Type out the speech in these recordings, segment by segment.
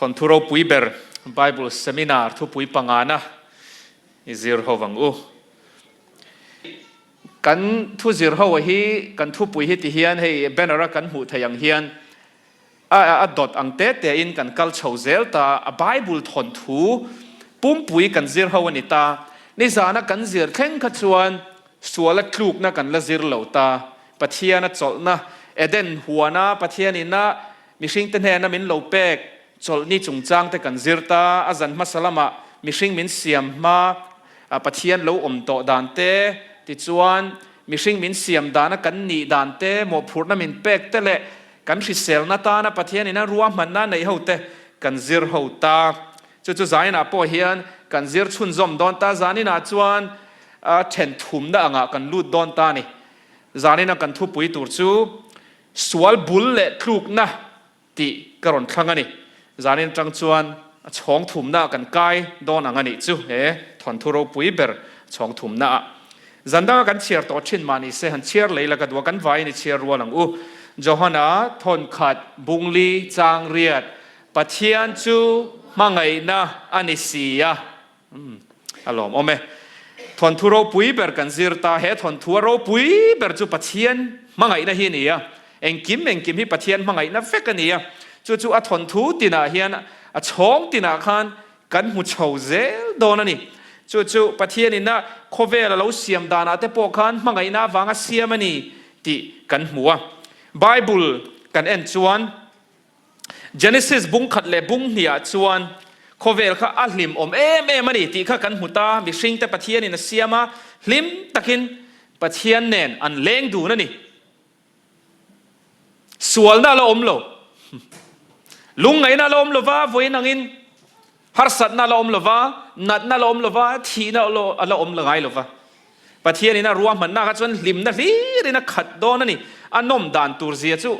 Thawnthu Ropui Ber Bible Seminar thu pui pangana izir howang u kan thu zir ho hi kan thu pui hi ti hian hei banner kan hmu thayang hian a dot ang te in kan kal chhozel ta a Bible Thawnthu pum pui kan zir ho ani ta ni zana kan zir thleng kha chuan SUAL TLUKNA kan la zir lo ta pathiana cholna eden huana pathianina mihring te hne na min lo pek cholni chungchang te kan zirta azan masalama mihring min siam ma pathian lo omto dante ti chuan mihring min siam dana kan ni dante mo phurna min pek te le kan hrisel na ta na pathianina ruam man na nei hote kan zir ho ta chu zaina po hian kan zir chhun zom don ta zanina chuan then thum na anga kan lut don ta ni zanina kan thu pui tur chu SUAL BUL le TLUKNA ti karon thangani zanin tang chuan chhong thum na kan kai don angani chu Thawnthu Ropui Ber chhong thum na zanda kan chiar to thin mani se han chiar leila ka dwa kan vai ni chiar rualang u johana thon khat bungli chang riat pathian chu mangai na ani sia alom ome Thawnthu Ropui Ber kan zirta he Thawnthu Ropui Ber chu pathian mangai na hi ni ya engkim hi pathian mangai na fekani ya chu a Thawnthu tina hian a chhong tina khan kan mu chhozel don ani chu pathian ina khovel lo siam dana te po khan mangai na wanga siam ani ti kan hmuwa Bible kan en chuan Genesis bung khat le bung hnia chuan khovel kha a hlim om em ani ti kha kan hmuta mi hring te pathian ina siama hlim takin pathian nen an leng du na ni SUAL na lo om lo lungai na lo om lo wa voi nangin harsat na lo om lo wa nat na lo om lo wa thi na lo om lo ngai lo wa pathian ina ruam man na ka chuan hlim na hlir ina khat don ani anom dan tur zia chu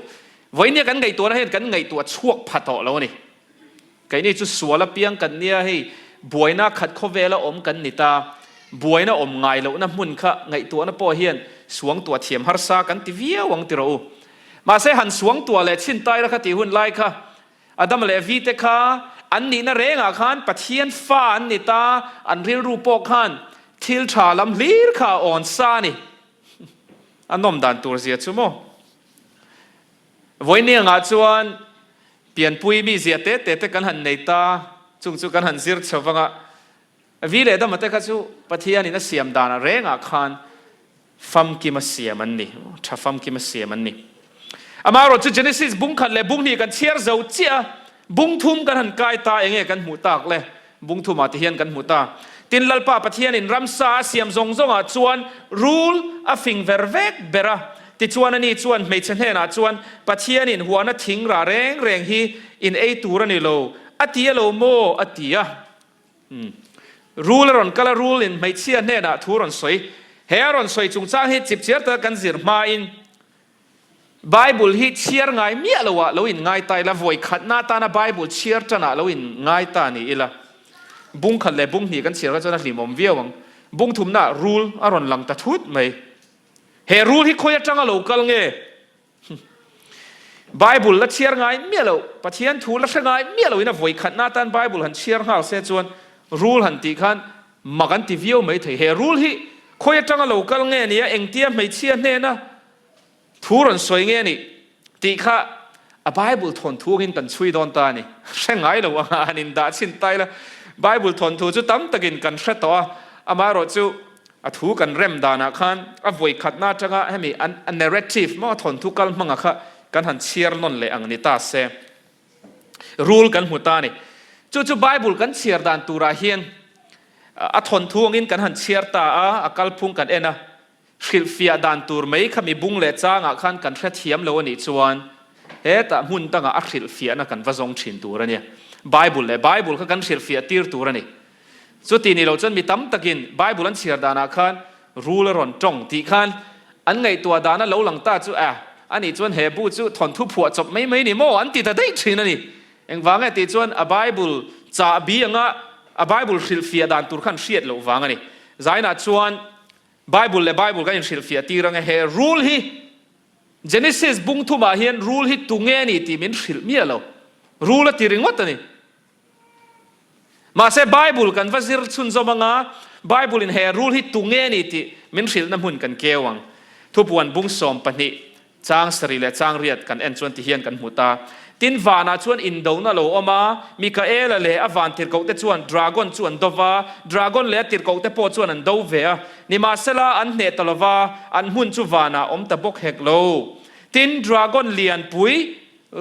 voi ne kan ngai to na hen kan ngai to chuak phato lo ni kai ni chu SUAL piang kan nia hei buaina khat khovela om kan nita buaina om ngai lo na mun kha ngai to na po hian suang to thiam harsa kan ti via wang ti ro ma se han suang to le chin tai ra kha ti hun lai kha adam le vi te kha an ni na renga khan pathian fa an nita an ril ru po khan thil tha lam hlir kha on sa ni anom dan tur zia chu mo voi ne nga chuan pian pui mi zia te kan han nei ta chung kan han zir chawanga vi le da mate kha chu pathian ina siam dana renga khan fam ki ma siam an ni tha fam ki ma siam an ni amaro chu Genesis bung khat le bung ni kan chiar zo chia bung thum kan han kai ta enge kan mu tak le bung thum ma ti hian kan mu ta tin lalpa pathian in ramsa siam zong a chuan rule a fing vervek bera ti chuan ani chuan mei chen hena chuan pathian in huana thing ra reng hi in ei tur ani lo atia lo mo atia rule ron kala rule in mei chian hena thuron soi heron soi chungchang hi chip chiar ta kan zir ma in Bible hi chiar ngai mia lo in ngai tai la voi khat na ta na Bible chiar tana lo in ngai ta ni ila bung khat le bung ni kan chiar ka chana hlimom viawang bung thum na rule aron lang ta thut mai he rule hi khoya tanga local nge Bible la chiar ngai mia lo pathian thu la ngai mia lo ina voi khat na tan Bible han chiar hal se chuan rule han ti khan magan ti viaw mai thei he rule hi khoya tanga local nge nia engtia mai chian ne na thuron soi nge ni ti kha a Bible Thawnthu in kan chui don ta ni hrengai lo anin da chin tai la Bible Thawnthu chu tam takin kan hre to amaro chu a thu kan rem dana khan a voi khat na tanga hemi an narrative ma Thawnthu kal manga kha kan han chiar non le ang ni ta se rule kan huta ni chu Bible kan chiar dan tura hian a Thawnthu ngin kan han chiar ta a kal phung kan ena khilfia dan tur mai khami bung le changa khan kan hre thiam lo ani chuan he ta mun tanga a khilfia na kan wazong thin tur ania Bible kha kan khilfia tir tur ani chu ti ni lo chan mi tam takin Bible an chiar dana khan rule ron tong ti khan an ngai tua dana lo lang ta chu ani chuan he bu chu Thawnthu phua chop mai ni mo an ti ta dei thin ani engwanga ti chuan a Bible cha bi anga a Bible khilfia dan tur khan hriat lo wanga ni zaina chuan Bible kan khilfia tiranga he rule hi Genesis bung thuma hian rule hi tunge ni ti min khil mia lo rule ti ring wat ani มาเสไบเบิลกันว่าซิรชุนจอมังาไบเบิลอินเฮรูลฮิตตุงเงนี่ติมินสิลน้ำหุ่นกันเกวังทุบวันบุ้งสอมปนิจางสรีและจางเรียดกันเอ็นชวนที่เฮียนกันหูตาตินวานาชวนอินโดนาโลอมามิคาเอลเลอวานติรกเตชวนดราก้อนชวนดวาดราก้อนเลติรกเตโปชวนอันดเวนิมาเซลาอันเนตลวาอันหุ่นชุวานาอมตะบกเฮกโลตินดราก้อนเลียนปุย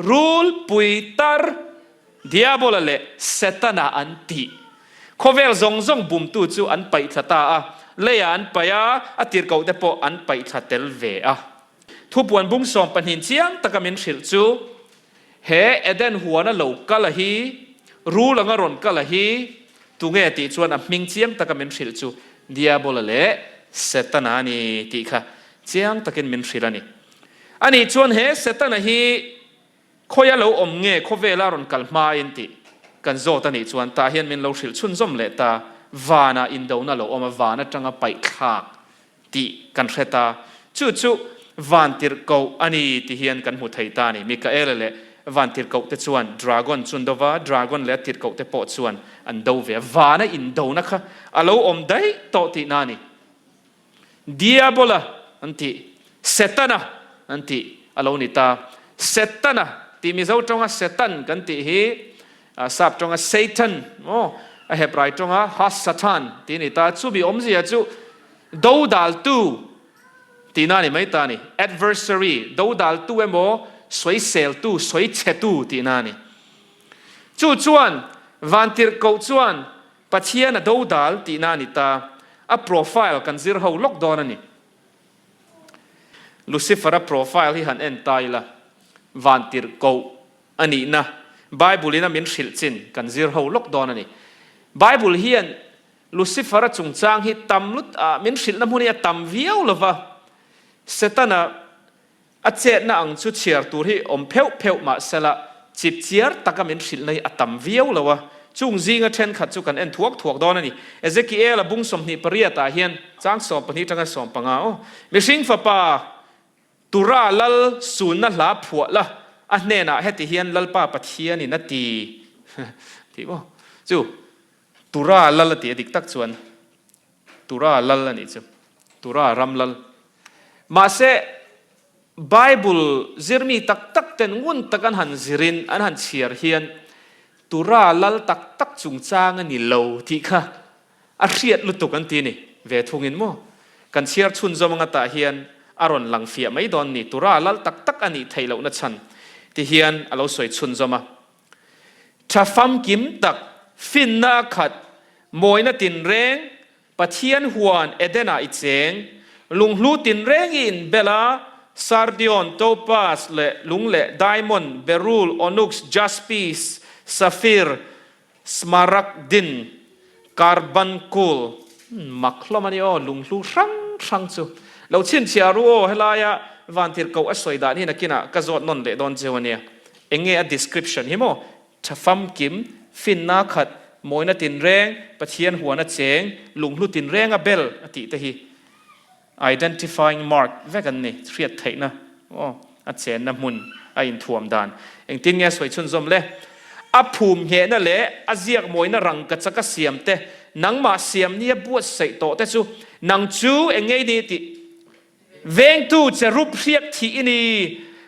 รูลปุยตาร์ดิอาโบลเลเซตนาอันติโคเวลซงบุมตูจูอันไปทัตาเลียอันไปอาติรกเตโปอันไปทัตเตลเวทุบวันบุ้งสอมปันหินเชียงตะกมินสิลจูเฮเอเดนหัวนั่นโลกะละฮีรู้ละงรอนกะละฮีตุเงติชวนอับมิงเชียงตะกมินสิลจูดิอาโบลเลเซตนานีติค่ะเชียงตะกินมินสิลานีอันนี้ชวนเฮเซตนาฮีคอยเราอมเงคเวลารอนกัลมาอินติกันโจตันนี้ชวนตาเฮียนมินเราสิลชุนซอมเลตาวานาอินโดนั่นโลอมาวานาจังไปขากติกันเรตาจู่วันติรกอันนี้ที่เฮียนกันหุไทยตานี่มิคาเอลเลวันติรกเตชวนดราก้อนชุนดวาดราก้อนเลติรกเตปอชวนอันโดเววานาอินโดนะคะอาเราอมได้โตตินานี่ดิอาโบลาอันติเซตันะอันติอาเรานิตาเซตันะที่มิเจ้าจงอาเซตันกันติฮีสับจงอาเซตันโอ้เฮบรายจงอาฮัสซัตันที่นิตาจูบิอมเสียจูดูดัลตูตีน่านี่ไม่ตานี่ adversary ดูดัลตูเอโมสวยเซลตูสวยเชตูตีน่านี่จู่จวนวันติรกจวนปัจเจียนดูดัลตีน่านี่ตาอัพโปรไฟล์กันซิร์เขาล็อกดอนนี่ลูซิเฟอร์โปรไฟล์ที่หันเอ็นตายละวันติรกอันนี้นะไบเบิลนี่นะมินสิลซินกันซิร์เขาล็อกดอนนี่ไบเบิลเฮียนลูซิเฟอร์จงจางฮิตตำลุดมินสิลน้ำมันเนี่ยตำเวียวเลยวะเซตันอาเจน่าอังชุดเชียร์ตัวที่อมเพลมาเสละจิบเชียร์ตะกมินสิลในอัตมวิวเลยวะจุงซิงเช่นขัดจุกันเอ็นทวกดอนนี่เอเซกิเอลบุ้งสมนิปริยตาเฮียนจางสอบปนิจังสอบปังเอามิสิงฟ้าป่าตุราลลสูนนั่นลาผัวละอันเนน่ะเฮติเฮียนลลป้าปัทเฮียนี่นัดตีที่บ่จู่ตุราลลตีดิกตักชวนตุราลลนี่จู่ตุรารัมลลมาเสไบเบิลซิร์มีตักเต็นงุนตักันหันซิรินอันหันเชียร์เฮียนตุราลัลตักจุงจางอันนี้โลที่ค่ะอาเชียดลุตุกันทีนี่เวทุงินโมกันเชียร์ชุนจอมังตาเฮียนอารอนหลังเฟียไม่โดนนี่ตุราลัลตักอันนี้ไทยเรานัดชันที่เฮียนเราสวยชุนจอมาชาฟัมกิมตักฟินนาขัดมวยนัดตินเร่งปัทเทียนหวนเอเดนาอิเจงลุงลูตินเร่งอินเบลาซาร์ดิออนโตปัสเล่ลุงเล่ไดมอนด์เบรูลอนุกส์จัสปิสซาฟิร์สมารักดินคาร์บันคูลมักลมันยอลุงลูรังจูเราชินเชียรู้เฮลายาวันที่เขาอสวยดานี่นักกินะกระโดดนนเล่ดอนเจวันเนี่ยเอ็งเงี้ย description ฮิโมจะฟัมกิมฟินนาขัดมวยนัดตินเร่งปะเทียนหัวนัดเจงลุงลูตินเร่งอะเบลอติตะฮี identifying mark เวกันนี่เรียดไทยนะโอ้อาเจนน้ำมุนอินถ่วมดานเองตินเงี้ยสวยชุนซอมเล่อภูมิเหนั่นแหละอาเจียกมวยน่ารังกัจกเสียมเตนังมาเสียมเนี่ยบวชใส่โตแต่จูนังจูเองไงดีติเวงตูจะรูปเรียกที่นี่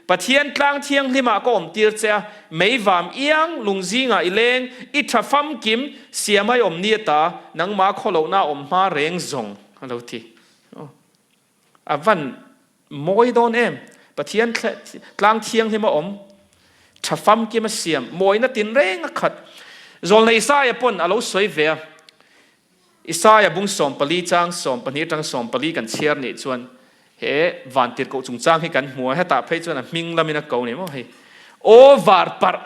ปะเทียนกลางเทียงที่มาก็อมตีร์เจ้าไม่วามเอียงลุงซิงอ่ะอีเลงอิทฟัมกิมเสียไม่อมเนี่ยตานังมาขลุ่น่าอมมาเร่งซงฮัลโหลทีอาวันมวยโดนเอ็มปะเทียนกลางเทียงที่มาอมถ้าฟัมกิมเสียมมวยนัดตินเร่งขัดจนในอิสายปนอาลูสวยเวียอิสายบุ้งสอมปลีจังสอมปนีจังสอมปลีกันเชียร์นี่ชวนเฮ้วันติดกูจุงจ้างให้กันหัวให้ตาเพย์ชวนมิงลามินักเก่านี่มั้งเฮ้โอ้วาร์ปาร์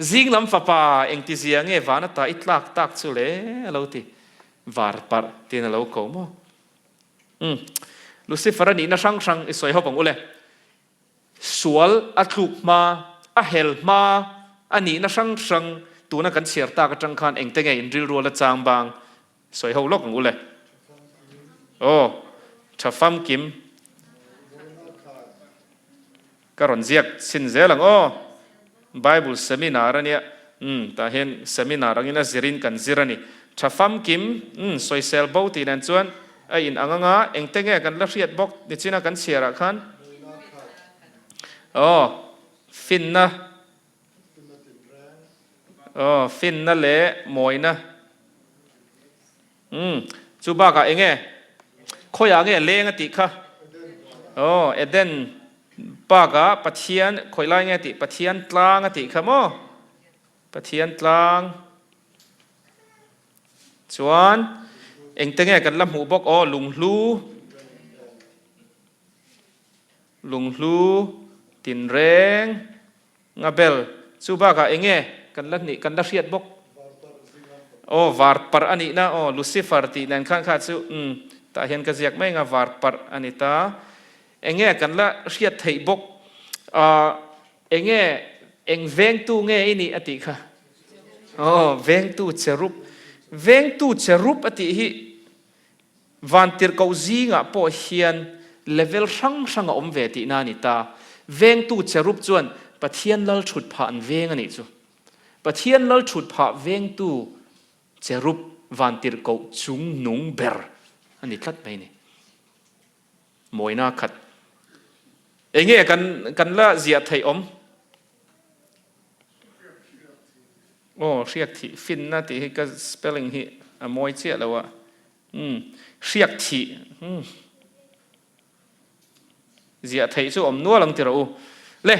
ซิงลำฟ้าป่าเอ็งที่เสียงเงี้ยวานัตตาอิตลักตักสุเล่เราที่วาร์ปาร์ที่นั่นเราเก่ามั้งลูซิเฟอร์นี่น่าช่างอิสวยเขาบอกว่าเลยสวลอัตลุกมาอะเฮลมาอันนี้น่าช่างตัวนักการเชียร์ตากระจังคันเองแต่ไงอินริรัวละจางบางสวยเขาลกของกูเลยโอ้ชาฟัมกิมกระรอนเจียกสินเจลังโอ้ไบเบิลเซมินาร์เนี่ย ta hen seminar angina zirin kan zirani thafam kim social bo ti nan chuan a in anganga engtenge kan la riat bok ni china kan siara khan finna finna le moina chu ba ka enge khoya nge lenga ti kha eden ba ga pathian khoilai nge ti pathian tlang ati khamo pathian tlang chuan engtenge kan lam hu bok lunglu tin reng ngabel chu ba ka enge kan la ni kan la riat bok var par ani na Lucifer ti nan khan kha chu ta hian ka ziak mai nga var par ani ta enge kan la riat thei bok enge eng veng tu nge ini ati kha veng tu cherup ati hi vantir ko zinga po hian level sang om ve ti na ni ta veng tu cherup chuan pathian lal thut pha an veng ani chu pathian lal thut pha veng tu cherup vantir ko chung nung ber ani tlat mai ni moina khat enge kan la zia thei om riak thi fin na ti ka spelling hi a moi che lawa riak thi zia thei chu om nuwa lang tira le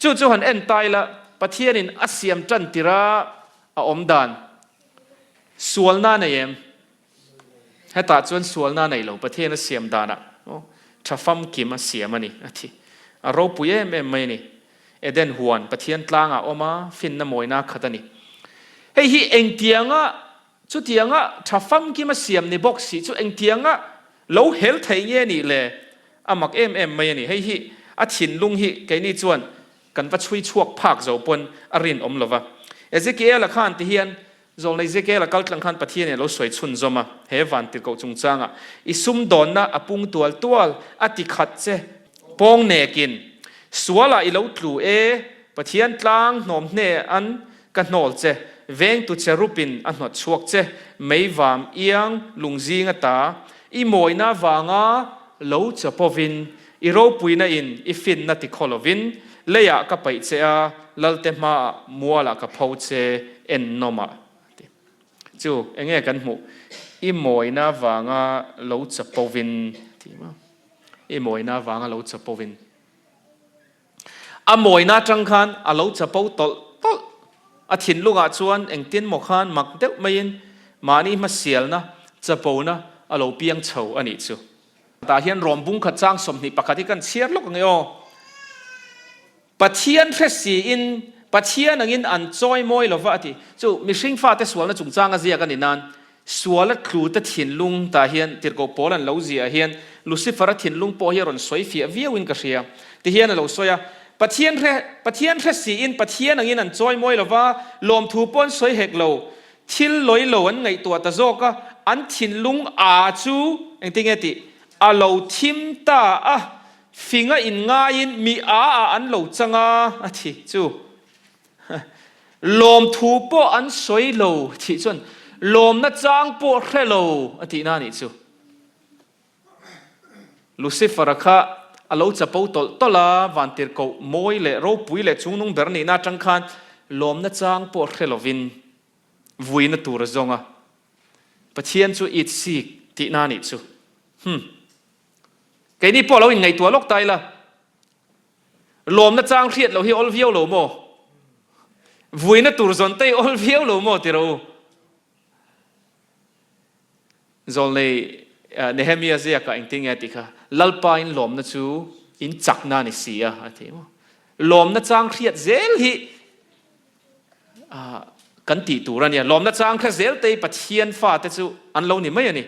chu han en tai la pathian in asiam tan tira a om dan sual na nei em heta chuan sual na nei lo pathian a siam dana thafam kim a siam ani athi a ro puye mai ni eden huan pathian tlanga oma fin na moina khatani hei hi engtianga chu tianga thafam kim a siam ni box si chu engtianga lo hel thei nge ni le amak mai ni hei hi a thin lung hi ke ni chuan kan va chui chuak phak zo pon arin om lova ezekiel khan ti hian zol nei ezekiel kal tlang khan pathian ne lo soi chun zoma he van tir ko chung changa isum don na apung tual ati khat che pong nekin suala i lo tlu pathian tlang nom hne an ka hnol che veng tu cherupin an hnot chuak che mei vam iang lungzinga ta i moina wanga lo chapovin i ro puina in i fin na ti kholovin leya ka pai che a lalte ma muala ka phau che en noma chu enge kan mu i moina wanga lo chapovin ti ma i moina wanga lo chapovin a moina tang khan a lo chapo tol a thin lunga chuan engtin mo khan mak deuh main mani ma sial na chapo na a lo piang chho ani chu ta hian rombung kha chang somni pakhati kan chiar lok ngeo pathian resi in pathian angin an choi moi lova ati chu mihring fa te sual na chung changa zia kan inan suala khlu ta thin lung ta hian tirko polan lo zia hian Lucifer a thin lung po hi ron soi fi viewin ka ria ti hian lo soya pathian resi in pathian angin an choi moi lova lom thu pon soi hek lo thil loi lo an ngai tua ta zoka an thin lung a chu engting eti a lo thim ta a finga in nga in mi a an lo changa athi chu lom thu po an soi lo thi chon lom na chang po hrelo ati na ni chu Lucifer kha alo chapo tola vantir ko moi le ro pui le chungnung ber ni na tang khan lom na chang po hrelovin vuina tur zonga pathian chu it sik ti na ni chu cái ni po lo in ngai tua lok tai la lom na chang riat lo hi ol viau lo mo vuina tur zon te ol viau lo mo ti ro zol nei Nehemiah zia ka engting ati kha lalpa in lom na chu in chak na ni sia ati mo lom na chang riat zel hi kan ti turania lom na chang kha zel te pathian fa te chu an lo ni mai ani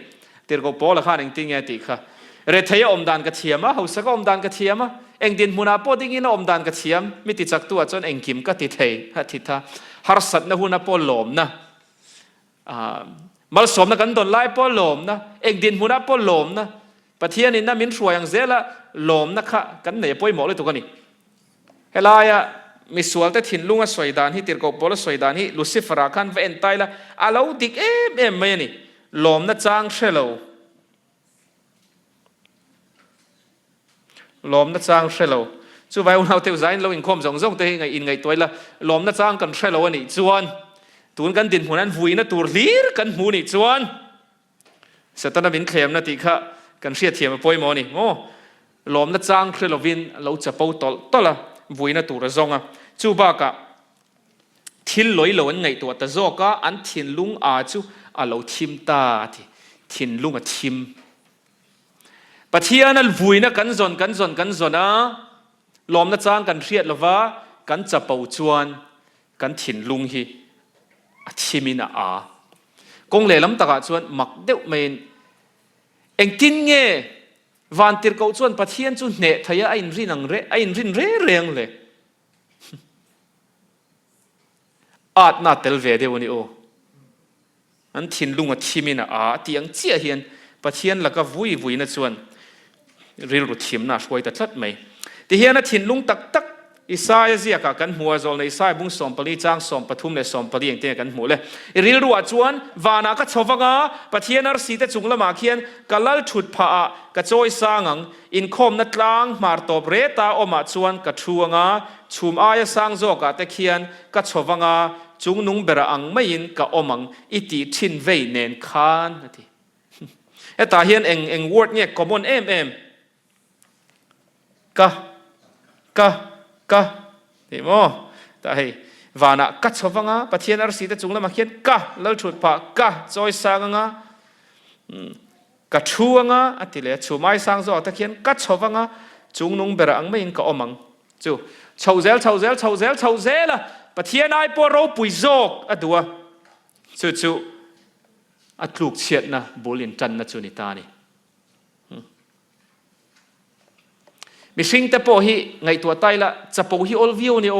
tir ko pol kha engting ati kha re thaya om dan ka thiama hausa ka om dan ka thiama eng din huna po ding in om dan ka thiam mi ti chak tu a chon eng kim ka ti thei ha thi tha har sat na huna po lom na mal som na kan don lai po lom na eng din huna po lom na pathian in na min hruayang zela lom na kha kan nei poi mo le to kani helaya มิสวลแต่ถิ่นลุงสวยดานฮิติรกบอลสวยดานฮิลูซิฟราคันเวนไตละอาลาวดิกไม่นี่ลมน่ะจางเชลลมน่ะจางเชลจู่ไปวันเราเที่ยวใจเราอินคอมส่งตัวไงอินไงตัวละลมน่ะจางกันเชลนี่จวนตูนกันดินหัวนั้นวุยน่ะตูลีร์กันหูนี่จวนเสร็จตอนนั้นบินเคลมน่ะตีค่ะกันเสียเทียมป่วยมอนี่โอ้ลมน่ะจางเชลวินเราจะปูตละวุยน่ะตูระซงอ่ะจู่บ้ากะทิลลอยหลวนไงตัวแต่โจก็อันทินลุงอาจู่เราทิมตาที่ทินลุงอ่ะทิมปะเทียนั้นวุยน่ะกันจนนะลมน่ะจางกันเสียละวะกันจะปูจวนกันทินลุงฮีทิมินะกงเล่ลำตะกะจวนมักเด็กเมนเอ็งกินเงี้ยวันติรเขาจวนปะเทียนจุนเนทายาไอ้รินังเรไอ้รินเรียงเลยอาจน่าเตลเวเดวันนี้โออันทินลุงอ่ะทิมินะที่ยังเจียเฮียนปะเทียนแล้วก็วุยนะจวนริลรุทิมน่าช่วยแต่ชัดไหมที่เฮียนทินลุงตักอิสายเสียกันหัวจอลในอิสายบุ้งสมปลีจางสมปทุมในสมปลีอย่างเตี้ยกันหัวเลยริลรัวจวนวานาก็ชอบงาปะเทียนอาร์สีแต่จุงละมาเขียนกัลลชุดผ้ากระโจยสางังอินคมนัดลางมาตบเรตาอมาจวนกระชัวงาชุมอายสังโจกะแต่เขียนก็ชอบงาจุงนุงเบระอังไม่ยินกะอมังอิติทินเวเนนคานนะทีแต่เฮียนเอ็งวอร์ดเนี่ยคอมมอนกะที่โมแต่ให้วานะกัดชอบงาปะเทียนอาร์สีแต่จุงละมาเขียนกะแล้วชุดผ้ากะจอยสางงากะชัวงาอัติเลยชูไม้สังโจแต่เขียนกัดชอบงาจุงนุงเบระอังไม่ยินกะอมังจู่ชาวเซลละปะเทียนไอปอเราปุยโจกอัดดัวจู่อัดลูกเชียดนะบุลินจันนะจุนิตานี่มิสิงแต่พอฮีไงตัวไตละจะพอฮีออลวิวนี่โอ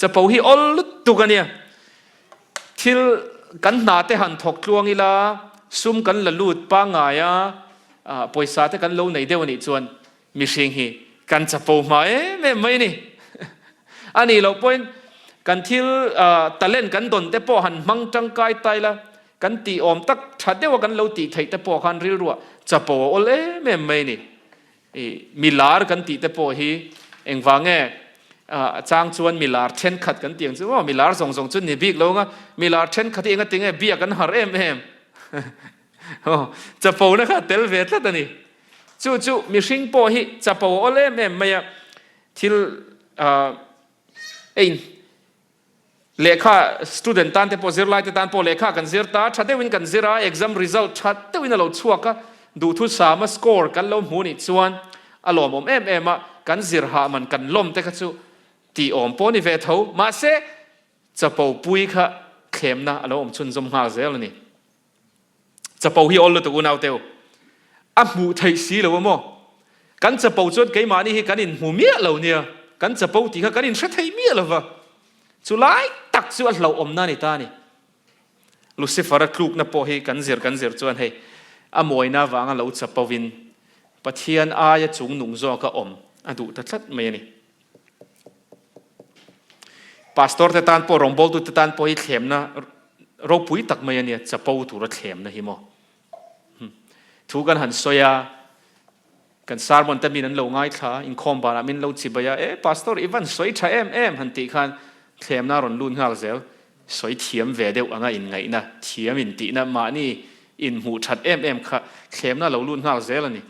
จะพอฮีออลลุตุกันเนี่ยทิลกันนาเตหันถกลวงอีละซุ่มกันละลูดป้างายปอยสาเตกันโลในเดียวนี่จวนมิสิงฮีกันจะพอมาไม่นี่อันนี้เราพูดกันทิลตะเล่นกันตนแต่พอหันมังจังกายไตละกันตีอมตักชัดได้ว่ากันเราตีไทยแต่พอคันริรัวจะพอโอเล่ไม่นี่มิลาร์กันตีแต่พอฮีเอ็งฟังจางชวนมิลาร์เช่นขัดกันเตียงซึ่งว่ามิลาร์ส่งจุดนี้บิ๊กแล้วงั้นมิลาร์เช่นขัดเองก็เตียงเบียกันหาเอ็มจะพอนะครับเตลเวทแล้วตอนนี้จู่มิชิงพอฮีจะพอโอเล่ไม่ทิลเลขาสตูเดนตันเตปอซิร์ไลท์ตันพอเลขากันซิร์ตาชัดเจวินกันซิร์exam result ชัดเจวินเราชัวก็ดูทุกสามสกอร์กันล้มหูนี่ส่วนอารมณ์กันซิร์หามันกันล้มแต่ก็จู่ตีอมปอนี่เวทเอามาเสจะปูปุยค่ะเข้มนะอารมณ์ชุนจมหาเซลนี่จะปูฮีออลตัวกูน่าเตียวอับมูไทยสีเลยวะมั้งกันจะปูจนกี่มานี่กันอินหูเมียเราเนี่ยกันจะปูตีค่ะกันอินชัดไทยเมียเลยวะสุดท้ายตักส่วนเราอมนั่นนี่ตานี่ลูซิฟอร์คลุกนับพอให้กันเสียจวนให้อมวยน่าวางเราจะปวินปะเทียนอายจุงหนุ่งจอกอมดูตัดชัดไม่นี่พาสตอร์เตตันพอรองบอลดูเตตันพอให้เข้มนะเราปุยตักไม่เนี่ยจะปูถูระเข้มนะฮิโมถูกันหันสอยกันสารมันแต่มีนั้นเราง่ายค่ะอินคอมบารามินเราจิบยาพาสตอร์อีวันสวยใช้หันตีขันเทียมน่าร้อนรุ่นข้าวเซลสวยเทียมเวเดวอ่างอินไงนะเทียมอินตีนะมานี่อินหูชัดค่ะเทียมน่าเรารุ่นข้าวเซลนี่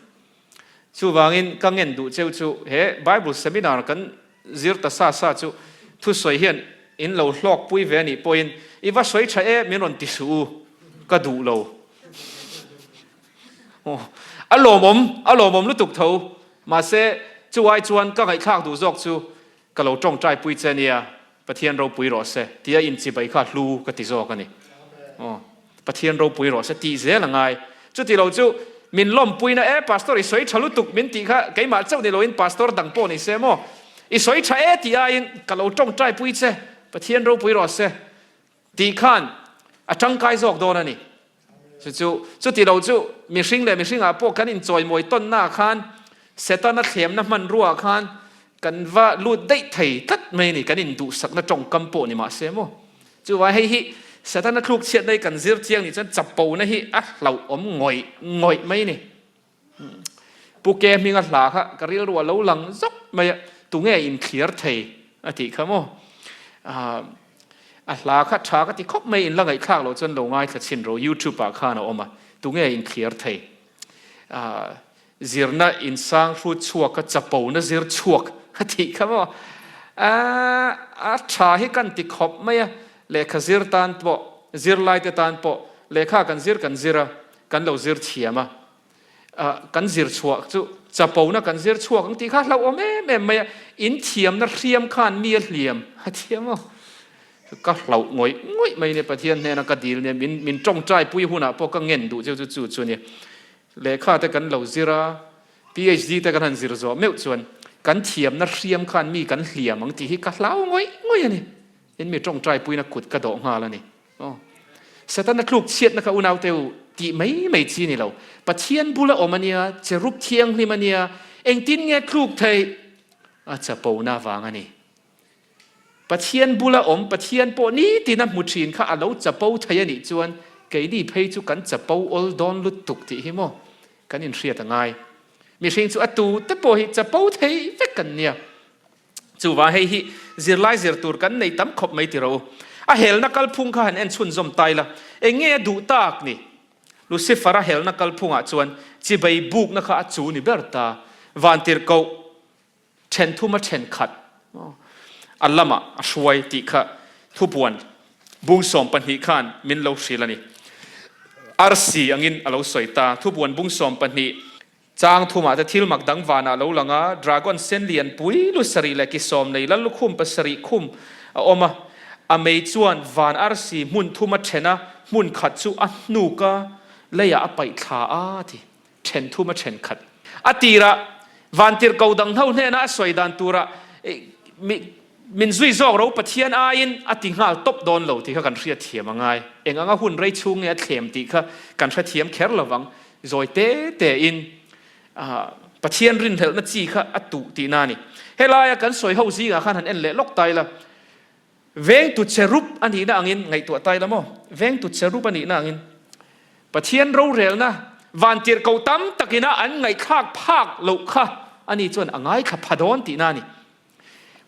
ชูวางอินกังเงินดูเจ้าชูเฮ้ไบเบิลเซมินาร์กันซิร์ตซาชูทุสวยเฮียนอินเราหลอกปุยเวนี่ปอยน์อีว่าสวยใช้มีนนติสูก็ดูเราอารมณ์รู้ตุกเท่ามาเสจูไอจวนก็ไงข้าวดูจอกชูก็เราจงใจปุยเจเนียประเทศเราปุยรอเสที่อินจีไปข้าลูกติโซกันนี่ประเทศเราปุยรอเสตีเสียละไงจุดที่เราจูมินล้มปุยนะพาสตอร์อีสวยฉลุตุกมินตีข้าไกมาเจ้าในเราอินพาสตอร์ดังโปนี่เสโมอีสวยใช้ที่อินก็เราจงใจปุยเสประเทศเราปุยรอเสตีขันจังไกจอกโดนนี่จุดที่เราจูมิชิงเลยมิชิงพวกกันอินจอยมวยต้นหน้าขันเสตนัดเข็มน้ำมันรั่วขัน กันว่าลูดได้ไถ่ตัดไม่นี่กันอินดูสักนัดจงกำโปนี่มาเสียมั้งจู่ว่าให้ฮิสถานคลุกเชียดได้กันเสียเจียงนี่ฉันจับปูนะฮิเราอมง่อยไม่นี่ปูเกมีงัดหลาค่ะกระเรียรัวแล้วหลังซกไม่ตุงเงอินเคลียร์ไทยอธิครับมั้งหลาค่ะชาก็ที่คบไม่อินละไงข้างเราจนเราง่ายขัดชินเรายูทูบปากข้านะอมตุงเงอินเคลียร์ไทยzirna insang ru chuak ka chapo na zir chuak hati khamo tha hi kan ti khop maya lekha zir tan po zir lai te tan po lekha kan zira kan lo zir thiama kan zir chuak chu chapo na kan zir chuak ang ti kha lo me maya in thiam na thiam khan mi hliam hati mo ka lo ngoi mai ne pathian ne na ka dil ne min tong trai pui huna po ka ngen du chu neเลขาแต่กันเหล่าซิรา PhD แต่กันหันซิรโซเมื่อส่วนกันเทียมนักเรียมขันมีกันเหลี่ยมบางทีกัดเล้าง่อยอันนี้เห็นมีตรงใจปุยนักขุดกระโดดมาแล้วนี่สถานนักลูกเชียดนักอุณาวเตวตีไม่จีนี่เราปะเทียนบุละอมันเนี่ยจะรูปเทียงที่มันเนี่ยเองติ้นเงี้ยลูกไทยอาจจะปูหน้าวางอันนี้ปะเทียนบุละปะเทียนโปนี้ตีนับมุชีนข้าเราจะปูไทยนี่จวนเกยดีเพย์จุกันจะปูอลดอนลุตุกติหิโมกันอินเสียต่างไงมีสิ่งจุอตูแต่พอฮิจะปูไทยเวกันเนี่ยจูว่าให้ฮิซิร์ไลซิร์ตูร์กันในตั้มขบไม่ติเราเฮลนักลพุงข้าเห็นเอ็นชุนจมไตละเองเงี้ยดูตากนี่ลูซิฟาร์เฮลนักลพุงจวนจีใบบุกนักอาจูนี่เบอร์ตาวันติร์เกาเชนทุมาเชนขัดอัลลัมะช่วยติขะทุบวนบุงสมปัญหิขานมินเลวศิลานี่RCอังอินอลาวสวยตาทุบวนบุ้งสมปันนี้จางทุมาจะทิลมักดังวานาลาวลังดราก้อนเซนเลียนปุยลุสรีเล็กิสอมในลัลลุคุมปัสรีคุมอมาอเมจวนวาน RC มุนทุมาเชนะมุนขัดจูอันนูกาเลยอยากไปท่าทีเชนทุมาเชนขัดตีระวันติร์กาวดังเท่านี้นะสวยดันตัวระมินซุยจอกเราปะเทียนอายินติงหาตบโดนเราที่เขากันเรียเทียมง่ายเองหุ่นไรชุ่งเนี่ยเทียมตีเขากันเทียมแคร์ระวังจอยเตอินปะเทียนรินเทลนัดจีเขาตุตีนานี่เฮลายกันสวยเฮาซีกันหันเอ็นเละล็อกไตละเวงตุเชรุปอันนี้นะอังอินไงตัวไตละมั้งเวงตุเชรุปอันนี้นะอังอินปะเทียนเราเร็วนะวันเจียร์เกาตั้มตะกี้นะอันไงข้างภาคลุกค่ะอันนี้จวนง่ายขับพดอนตีนานี่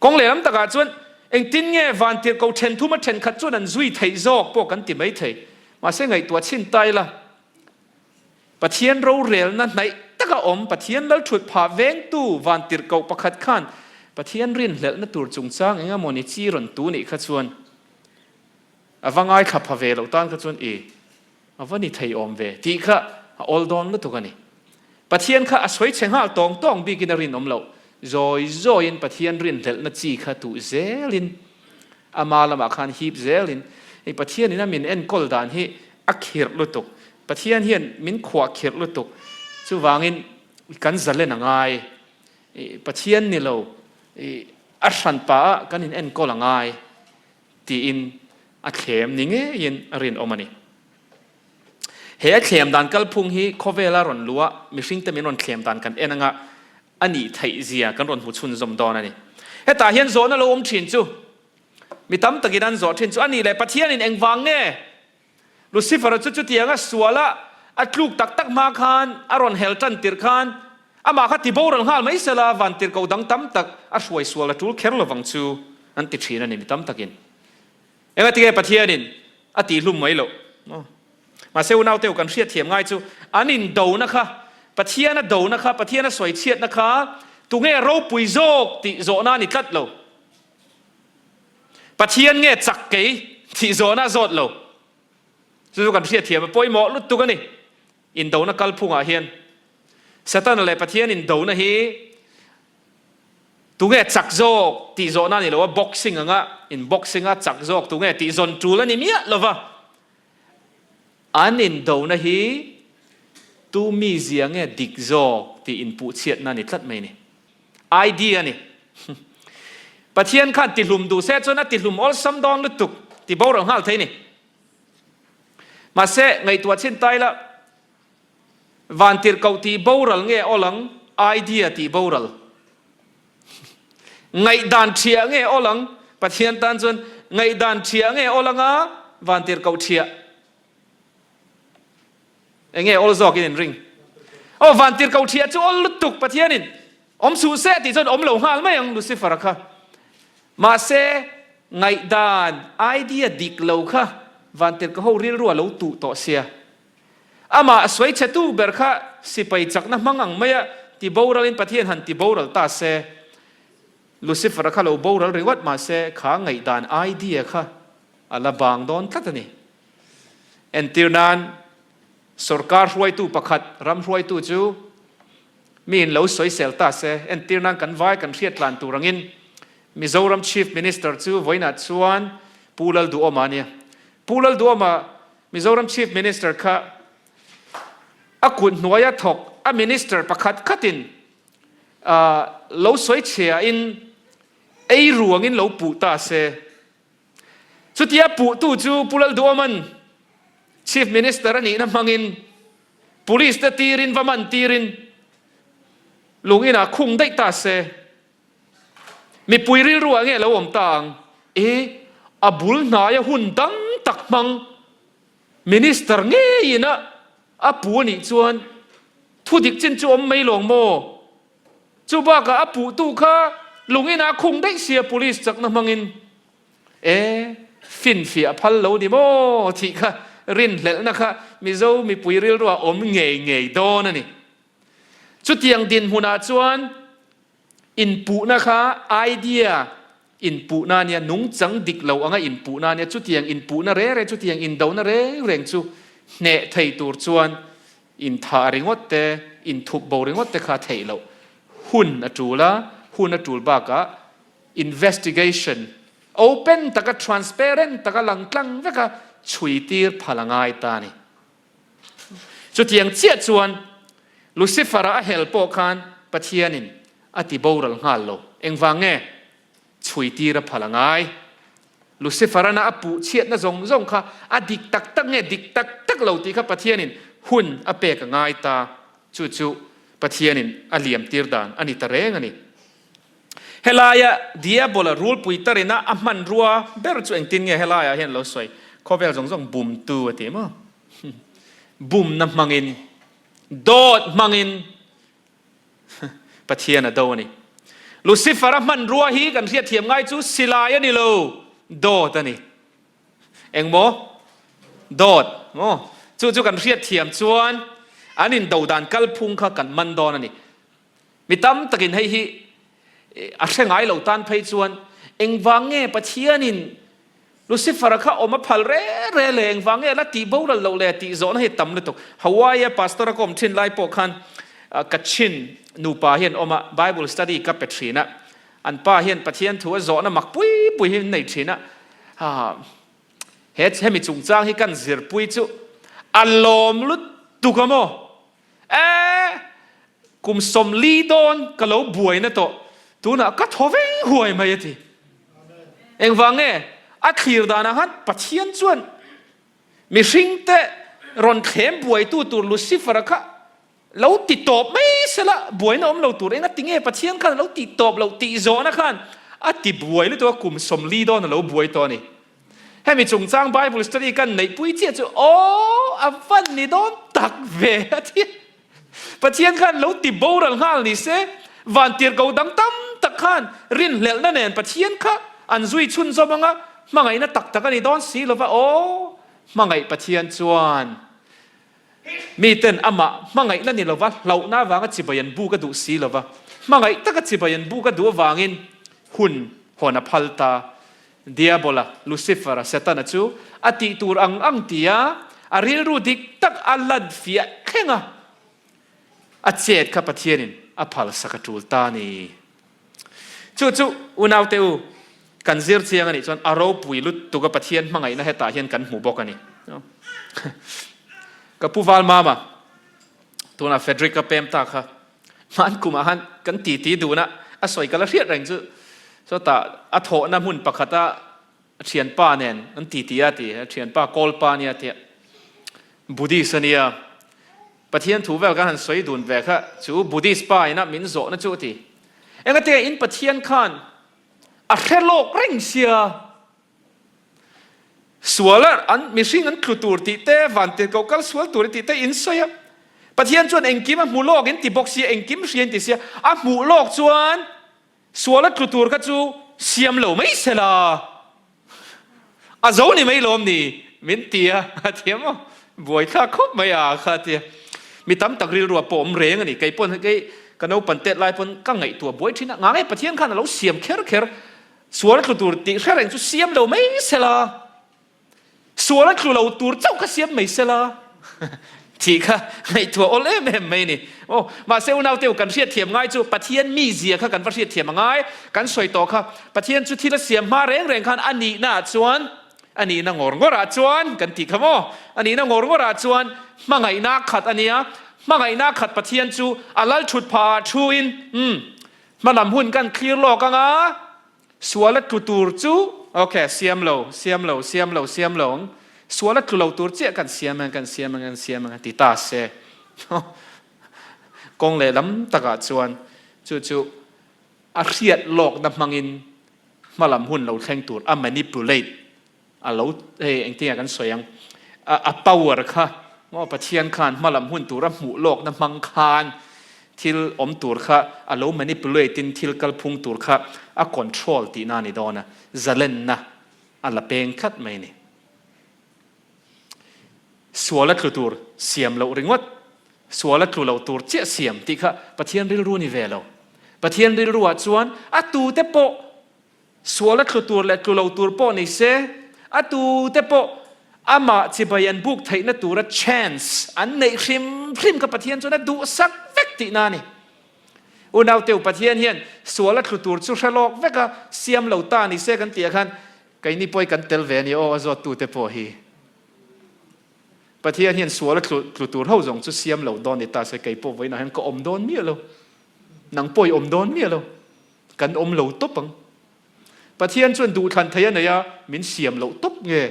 กงเหลี่ยมตะการจวนเองติ้งเงี้ยวันที่เขาเชนทุมาเชนขัดจวนนั้นซุยไทยจอกพวกกันติไม่ไทยมาเสียไงตัวชินไตละปะเทียนเราเรียลนั้นไหนตะกปะเทียนแล้วฉุดผ่าเวงตู้วันที่เขาประคัดขันปะเทียนรินเหลือนั่นตัวจงจ้างเองมอนิจีรอนตู้นี่ขัดจวนว่าง่ายขับพาเวลตั้งขัดจวนวันนี้ไทยเวทีข้าออลดอนนั่นตัวกันนี่ปะเทียนข้าสวยเชิงห้าต้องบีกินรินเราrồi in pathian rin tel na chi kha tu zelin amala ma khan hip zelin ei pathian ina min en kol dan hi akhir lutuk pathian hian min khwa khir lutuk chu wangin kan zalen angai pathian ni lo a hran pa kan in en kol angai ti in a khem ninge in rin omani he a khem dan kal phung hi khovela ron luwa mi hring te min ron khem dan kan enangaอันนี้ไทยเสียกันรอนหูชุนสมดอนนี่เฮตาเฮียนโซนนั่นเราอมชินจูมีตั้มตะกี้นั่นโซชินจูอันนี้เลยปะเทียนเองวังเนี่ยลูซิฟอร์จุดเตียงสวละอัดลูกตักมาคานอารอนเฮลตันติร์คานอามาขัดที่โบราณฮัลไม่เสลาวันติร์กเอาดังตั้มตักอัชวยสวละจูลเคร์ลวังจูอันติดชีนั่นนี่มีตั้มตะกินเองที่แกปะเทียนอัดตีลุ่มไม่หรอกมาเซลนาวเตียวกันเชียดเทียมง่ายจูอันนี้โดนะคะปะเทียนโดนะคะปะเทียนสวยเชียดนะคะตุงเงเราปุยโจกติโจนานิทัดเราปะเทียนเงจักเกยติโจนาโจดเราจู่กันเชียดเทียมปอยหมอลุตุกันนี่อินโดนักกัลพุงอาเฮียนเสตันอะไรปะเทียนอินโดนะฮีตุงเงจักโจกติโจนานี่เราว่าบ็อกซิ่งอ่ะอินบ็อกซิ่งอ่ะจักโจกตุงเงติโจนจูแล้วนี่มีอะไรวะอันอินโดนะฮีตูมีเสียงเงี้ยดิกโจที่อินพุตเชียดนั่นนี่ทัดไหมนี่ไอเดียนี่ปะเทียนขันติดหลุมดูเสร็จจนติดหลุมออลซัมดอนลุตุกที่บ่าวเราหัลไทยนี่มาเสไงตัวเช่นไตละวันที่เขาที่บ่าวเราเงี้ยออลังไอเดียที่บ่าวเรา ngày đàn chia nghe ô lăng bắt hiện tan chuan ngày đàn chia nghe ô lăng á van tir cầu chia nghe ô gió cái ring ô van tir cầu chia chu ô lút tục bắt hiện in su se thì chuan lâu hal mấy ang Lucifer kha mà se ngày đàn idea dik lâu kha van tir cầu ril rua lâu tụ to sia ama suy chế tu ber kha sipai chak na mangang maya ti boral in pathian han ti boral ta se Lucifer kha lo boral ringot ma se kha ngai dan idea kha ala bang don tatani entir nan sarkar huai tu pakhat ram huai tu chu min lo soi sel ta se entir nan kan vai kan riat lan tu rangin Mizoram Chief Minister chu voina chuan pulal du omania pulal du oma Mizoram Chief Minister kha akun noya thok a minister pakhat khatin lo soi chia in ei ruang in lo pu ta se chutia pu tu chu pulal duaman chief minister ani na mangin police ta tirin vaman tirin lungina khung dai ta se mi puiril ruang e lo om tang abul na ya hun dang tak mang minister nge ina apu ni chuan thu dik chin chu om mai long mo chu ba ka apu tu kha lungina khung dai sia police chak na mangin fin fia phal lo di mo thi kha rin hlel na kha mizo mi puiril ro om nge don ani chu tiang din huna chuan in pu na kha idea in pu na nia nung chang dik lo anga in pu na nia chu tiang in pu na re chu tiang in do na re reng chu ne thei tur chuan in tha ringot te in thup bo ringot te kha thei lo hun atul ba ka investigation open taka transparent taka langtlang veka chui tir phalangai ta ni chu tiang chia chuan Lucifer a helpo khan pathianin ati boral ngal lo engwange chui tir phalangai Lucifer na apu chiat na zong kha adik tak nge dik tak lo ti kha pathianin hun ape ka ngai ta chu pathianin aliam tir dan ani tareng ani helaya diabola rule puitarina aman ruwa ber chu engtin nge helaya hen lo soi khovel zong bum tu ati mo bum na mangin dot mangin pathiana do ni Lucifer aman ruwa hi kan riat thiam ngai chu silaya ni lo dot ani engmo dot mo chu kan riat thiam chuan anin dodan kalphung kha kan man don ani mitam takin hei hi a hrengai lo tan phei chuan engwange pathianin Lucifer kha oma phal re le engwange la ti boral lo le ti zon he tam le tok hawaii pastor kom thin lai po khan kachin nu pa hian oma bible study ka petrina an pa hian pathian thu zona mak pui hin nei thina het hemi chungchang hi kan zir pui chu alom lut tukamo kum som li don ka lo buai na to tuna ka thove huai mai ati engwange a khir dana han pathian chuan mi hringte ron khem buai tu tur Lucifer kha lo ti top mai sela buai na om lo tur enga tinge pathian khan lo ti top lo ti zo na khan a ti buai le to kum som li don lo buai to ni hemi chungchang bible study kan nei pui che chu avan ni don tak ve ati pathian khan lo ti boral hal ni se van tir go dang tam tak khan rin hlel na nen pathian kha an zui chun zo manga mangai na tak tak ani don si lova mangai pathian chuan mi ten ama mangai na ni lova lo na wanga chibayan bu ka du si lova mangai taka chibayan bu ka du wangin hun hona phalta diabola Lucifer satan chu ati tur ang tia aril ru dik tak alad fia khenga achet kha pathianin aphal sakatul ta ni chu unaw teu kan zir chiang ani chon aro pui lut tu ka pathian mangai na heta hian kan hmu bok ani ka puwal mama tuna Frederica pem ta kha man kuma han kan ti du na a soi kala riat reng chu so ta a tho na mun pakhata thian pa nen an ti ati thian pa kol pa ni ati buddhist ania pathian thu vel ka han soi dun ve kha chu buddhist pa ina min zo na chu ti enga te in pathian khan a hello ring sia suala an missing an klutur ti te vante ko kal sual tur ti te in soya pathian chuan engkim a mulok in ti boxi engkim rian ti sia a mulok chuan suala klutur ka chu siam lo mai sela a zo ni mai lom ni min tia a thiamo boi kha khop mai a kha tia mi tam takril ru pom reng ani kai pon kai kanau pantet lai pon ka ngai tua boi thina ngai pathian khan lo siam kher suala klutur ti reng chu siam lo mai sela suala klulau tur chau ka siam mai sela thì kha ngày thua ol em mấy nè ô mà sau nào tiêu cần siết thiểm ngay chú bát thiên mi gì kha cần phát siết thiểm ngay cần soi to kha bát thiên chú thi là siam ma reng khan anh nị na chuan anh nị na ngor ngora chuan cần thì khamo anh nị na ngor ngora chuan mà ngày na khát anh ya mà ngày na khát bát thiên chú alal chut pa chu in mà làm hun cần clear lo ka nga suala tutur chú ok siam lo suala klulau tur che kan siam ti ta se kong le lam taka chuan chu a riat lok na mangin malam hun lo thleng tur a manipulate a lo eng tinga kan soyang a power kha ngo pathian khan malam hun tur a mu lok na mang khan thil om tur kha a lo manipulate in thil kal phung tur kha a control ti na ni dona zalen na ala peng khat mai ni suala klutur siam lo ringot suala klulau tur che siam ti kha pathian ril ru ni velo pathian ril ruwa chuan atu te po suala klutur le klulau tur po ni se atu te po ama chibayan buk thaina tura chance an nei hrim ka pathian chuna du sak vek ti na ni unaw teu pathian hian suala klutur chu hlalok veka siam lo ta ni se kan tia khan kai ni poi kan tel ve ni o zo tu te po hi pathian hian suala klutur ho zong chu siam lo don ni ta se kai po voi na han ko om don mi lo nang poi om don mi lo kan om lo topang pathian chuan du than thaya na ya min siam lo top nge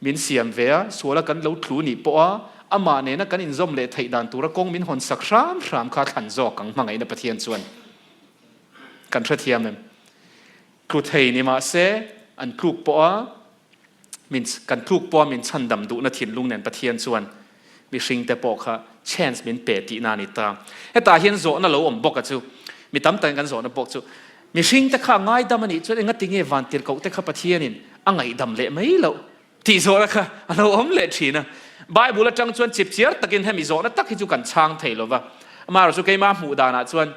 min siam ve suala kan lo thlu ni po a ama ne na kan in zom le thai dan tura kong min hon sak ram kha than zo kang mangai na pathian chuan kan thra thiam em klu thei ni ma se an kluk po a min kan kluk po min chan dam du na thin lung nen pathian chuan mi hring te po kha chance min pe ti na ni ta heta hian zo na lo om bok a chu mi tam tan kan zo na bok chu mi hring te kha ngai dam ani chu enga tinge van tir ko te kha pathian in angai dam le mai lo ti zo la kha alo om le thina bible la tang chuan chip chiar takin hemi zo na tak hi chu kan chang thei lo wa ma ro chu ke ma mu da na chuan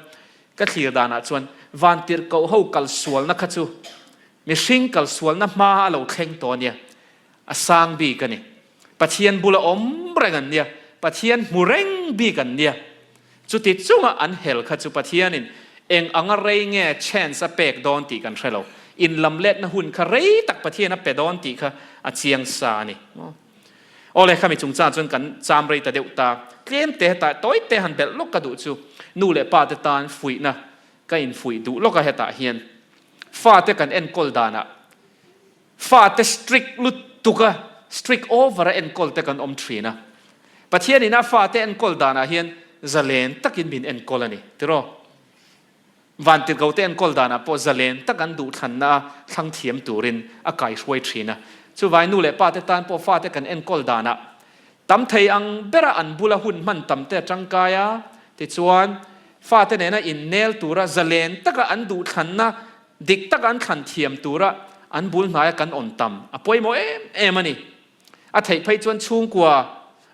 ka thlir da na chuan van tir ko ho kal sual na kha chu mi hring kal sual na ma lo thleng to nia asang bi kani pathian bula om rangan nia pathian mureng bi kan nia chuti chunga an hel kha chu pathian in eng anga rei nge chance a pek don ti kan threlo in lam let na hun kha rei tak pathian a pe don ti kha a chiang sa ni ole khami chung cha chon kan cham rei ta deu ta klem te ta toy te han bel lok ka du chu nu le pa te tan fui na ka in fui du lok ka heta hian fa te kan en kol dana fa te strict lut tuka strict over en kol te kan om thrina pathian ina fa te en kol dana hian zalen takin bin en kol ani tiro van tir go te en kol dana po zalen takan du than na thlang thiam turin a kai hruai thrina chu vai nu le pa te tan po fa te kan en kol dana tam thei ang bera an bula hun man tam te tangkaya ti chuan fa te ne na in nel tura zalen taka an du than na dik taka an khan thiam tura an bul hnaya kan on tam apoi mo em ani a thei phei chuan chung kwa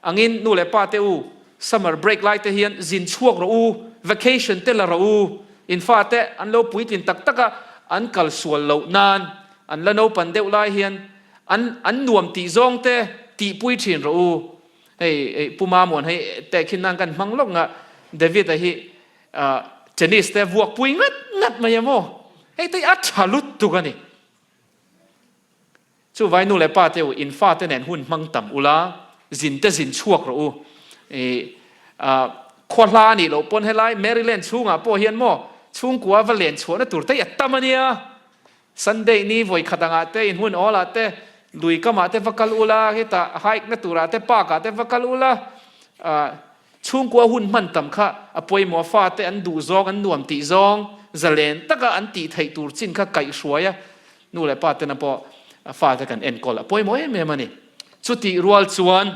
angin nu le pa te u summer break lai te hian zin chuak ro u vacation te la ro u in fa te an lo puitin tak taka an kal sual lo nan an la no pan deuh lai hian an nuam ti zong te ti pui thin ro u hei puma mon hei te khin nang kan mang lok nga david a hi tennis te vuak pui ngat mayamo hei te a thalut tu gani chu vai nu le pa te u in fa te nen hun mang tam ula zin te zin chuak ro u khwala ni lo pon helai maryland chunga po hian mo chung kwa valen chona tur te atamania sunday ni voi khatanga te in hun ola te lui kama te vakal ula heta hike na tura te pa ka te vakal ula chung kwa hun man tam kha apoi mo fa te an du zong an nuam ti zong zalen taka an ti thei tur chin kha kai hruaya นู่นเลยป้าเต้นปอฟ้าจะกันเอ็นกอลป่วยมั้ยเมื่อมันนี่สุดที่รัวชวน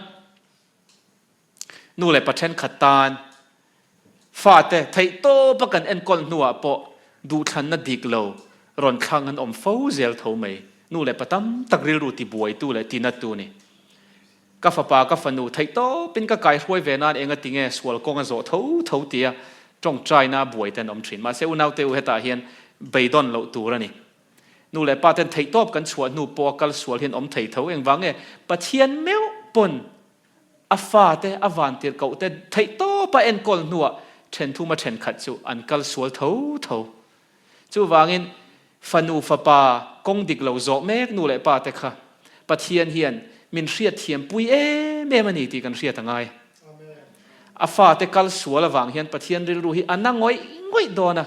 นู่นเลยประเทศขัดตานฟ้าแต่ไทยโตประกันเอ็นกอลนัวปอดูทันนัดดิกโลรอนข้างนั้นฟ้าเซลเท่าไหมนู่นเลยประตั้มตักริรูติบวยตู้เลยตีนัดตู้นี่กาฟปากาฟนูไทยโตเป็นก็ไก่ช่วยเวนานเองก็ติงเงสวลกงก็โจเท่าเตียจงใจน่าบวยแต่นอมทรินมาเซอุนาวเตวเฮตาเฮียนเบย์ดอนเหล่าตัวนี่นู่นเลยป้าเต้นไทยโตกันชวนนู่ปอกัลสวลเฮียนอมไทยเท่าเองวังเงปะเทียนเมียวปนอาฟาเตอวันเตียเก่าเต้ไทยโตปะเอ็นกอลนัวเชนทูมาเชนขัดจูอันกัลสวลเท่าจูวังเงินฟันูฟปากงดิกเหล่าโจเมกนู่นเลยป้าเตค่ะปะเทียนเฮียนมินเรียดเทียมปุยเมื่อมันนี่ตีกันเรียดทั้งไงอาฟาเตกัลสวลวังเฮียนปะเทียนริรูฮีอันนั่งง่อยโดนะ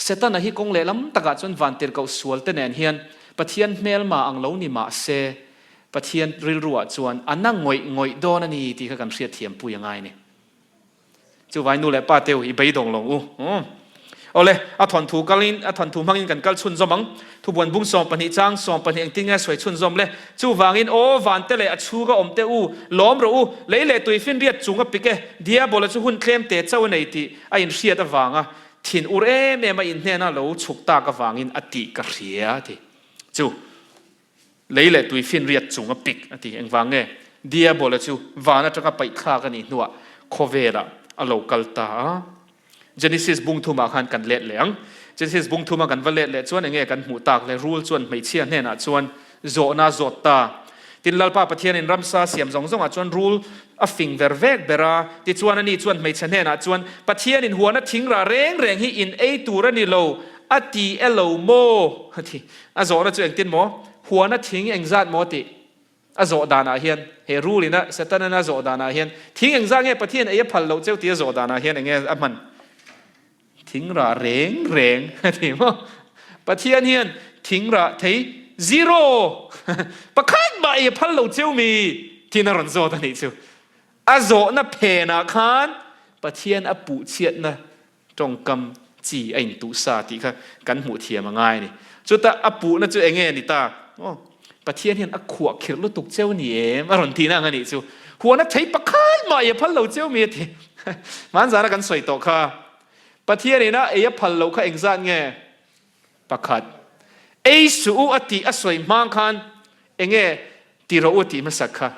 เสตันฮีกงเล่ลำตะกัดจนวันเตียเก่าสวลเตนเฮียนปะเทียนเมลมาอังเหล่านี่มาเซปะเทียนริรูจวนอันนั่งง่อยโดนะนี่ตีกันเรียดเทียมปุยยังไงเนี่ยจู่ไว้นู่นแหละป้าเตียวอีไปดงลงเอาเลยอาถอนถูกัลินอาถอนถูมังอินกันกัลชุนจอมังทุบวันบุ้งสองปนิจังสองปนิเองติ้งเงี้ยสวยชุนจอมเลยจู่วางอินโอวันเตเลยชูก็อมเตอูล้อมรู้เลยตุยฟินเรียดจุงกับปิกเดียบอลจู่หุ่นเคลมเตะเจ้าในตีไอ้อินเสียตะวางถิ่นอุเรเมมาอินเนี่ยน่ารู้ฉุกตากะวางอินอติกะเสียทีจู่เลยตุยฟินเรียดจุงกับปิกอติเองวางเงี้ยเดียบอลจู่วางน่าจะกับไปฆ่ากันนี่นัวโคเวระอโลกัลตาGenesis บุ้งทุ่มากันเล็ดเหลียง Genesis บุ้งทุ่มากันวันเล็ดเล็ดชวนอย่างเงี้ยกันหูตากเลยรูลชวนไม่เชี่ยเนี่ยนะชวนโจนาโจตาตินลลป้าประเทศในรัมซาเสียมสองชวนรูลอฟิงเวร์เวกเบราติชวนอันนี้ชวนไม่เชี่ยเนี่ยนะชวนประเทศในหัวนัดทิ้งระเร่งให้อินเอตูรันิโลอตีเอโลโมที่อาโจนัดชวนตินโมหัวนัดทิ้งเองจัดโมติอาโจดานาเฮียนเฮรูลินะเซตันนาโจดานาเฮียนทิ้งเองจัดเงี้ยประเทศเอพัลโลเจ้าตีโจดานาเฮียนเงี้ยอันมันทิ้งระเร่งที่มั้งประเทศนี้ทิ้งระที่ zero ประคันมาเอพัลโลเจ้ามีที่นรันโซตันนี้เจ้าอาโจน่ะเพนักขันประเทศอปุเชียนะจงกำจีไอ้ตุสาติค่ะกันหูเทียมาง่ายนี่จุดแต่อปุน่ะจุดเองเงี้ยนี่ตาประเทศนี้อขวบเขียนลุตุกเจ้านี่เองมาหล่นทีนั่งกันนี่เจ้าหัวน่ะที่ประคันมาเอพัลโลเจ้ามีที่มันสารกันสวยตกค่ะประเทศนี้นะเอพัลโลเขาเองสั่งไงประคัดเอสูอติอสวยมังคันเองตีเราอุติมาสักค่ะ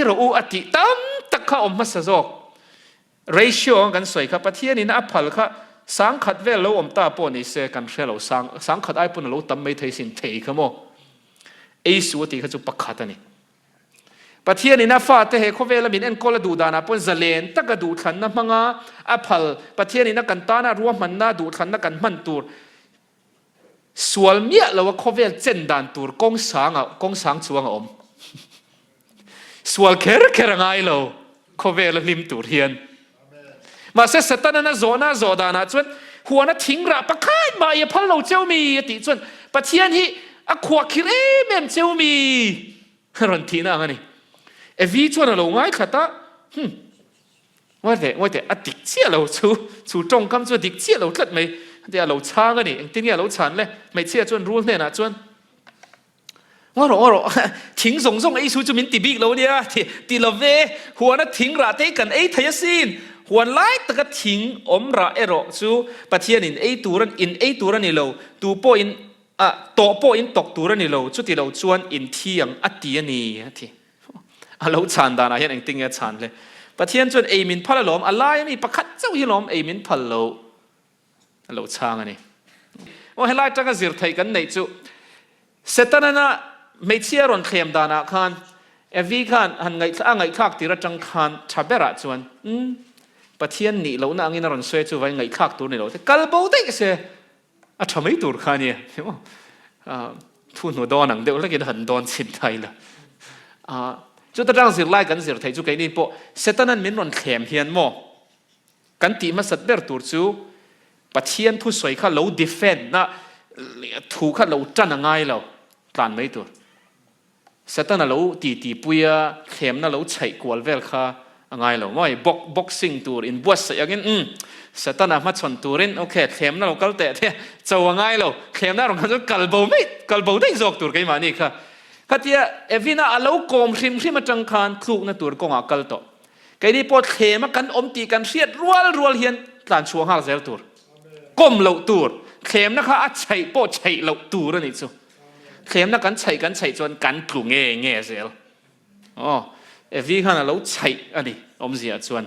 เราอุติตั้มตะข้าอมมาสักratio กันสวยค่ะประเทศนี้นะพัลค่ะสังขัดเวลเราอมตาปนิเสกันเชลเราสังขัดไอปนเราตั้มไม่เทสินเทขโมเอสูอติเขาจะประคัดนี่ประเทศนี้นะฟ้าแต่เหตุเขาเวลามีเอ็นก็ละดูดานะปนเจริญตะกดูขันนะมังอาพัลประเทศนี้นะกันตานะรวมมันนะดูขันนะกันมันตูส่วนเมียเราว่าเขาเวลเจนดานตูกงสังจวงอมส่วนเคร์ไงเราเขาเวลลิมตูเฮียนมาเสร็จตอนนั้นโจดานะจนหัวนั้นทิ้งระประคันมาอย่าพัลเราเจ้ามีติจนประเทศนี้อะขวบคิดแม่เจ้ามีรันทีน่ะงั้นนี่วีชวนเราง่ายขัดตาว่าแต่อดิกเชี่ยเราชูจงคำชวนดิกเชี่ยเราเกิดไหมเดี๋ยวเราช้ากันนี่ทีนี้เราฉันเลยไม่เชี่ยชวนรู้เนี่ยนะชวนว่าเราทิ้งส่งไอ้ชูจะมินติบิกเราเนี่ยที่เราเวหัวนั้นทิ้งระเตกันไอ้ทายสินหัวไล่ตะกัดทิ้งอมระเอโรชูปะเทียนินไอ้ตัวรันอินไอ้ตัวรันนี่เราตัวโปอินโตโปอินตกตัวรันนี่เราชุดที่เราชวนอินเที่ยงอัตติยนี่ที่เราฉันดานะเห็นเองติงเงี้ยฉันเลยประเทศจนเอมินพัลลมอะไรมีประคัดเจ้าฮิลมเอมินพัลโลเราช่างอันนี้ว่าให้ไล่จังกันสิร์ไทยกันในจุเสร็จแล้วนะไม่เชื่อรอนเข้มดานะขันวีขันหันไงคักตีระจังขันชาเบระจวนประเทศนี้เราหน้างินรอนสวยจุไว้ไงคักตัวนี้เราแต่กัลโบได้เสียทำไมตัวขันเนี่ยทุนหัวดอนังเดี๋ยวเรากินหันดอนสินไทยละจุดตั้งสิไล่กันสิไทยจุกันนี่พอเสร็จนั้นมินรอนเข้มเฮียนโมกันตีมาสัตว์เบอร์ตัวจูประเทศผู้สวยข้าเราดิเฟนนะถูกข้าเราจันง่ายเราการไม่ตัวเสร็จนั้นเราตีปุยเข้มนะเราใช้กวลเวลข้า ง่ายเลยว่าบ็อกซิ่งตัวอินบวชอย่างนี้สตาร์มาชนตัวรินโอเคเข้มน่าเรากัลเตะเท่เจ้าง่ายเลยเข้มน่าเรากัลโบไม่กัลโบได้จอกตัวกันมานี่ค่ะขัดเยอะเอวิน่าเราโกมชิมมาจังคันคลุกนั่นตัวกงอากัลโตไก่ดีปวดเข้มกันอมตีกันเสียดรัวเฮียนหลานชัวร์ฮาเซลตัวก้มเหล่าตัวเข้มนะคะอัดใช้ปวดใช้เหล่าตัวนี่จู่เข้มนักกันใช้จนกันกลุ่มเงี้ยเซลอ๋อเอวิน่าเราใช้อันนี้อมเสียจวน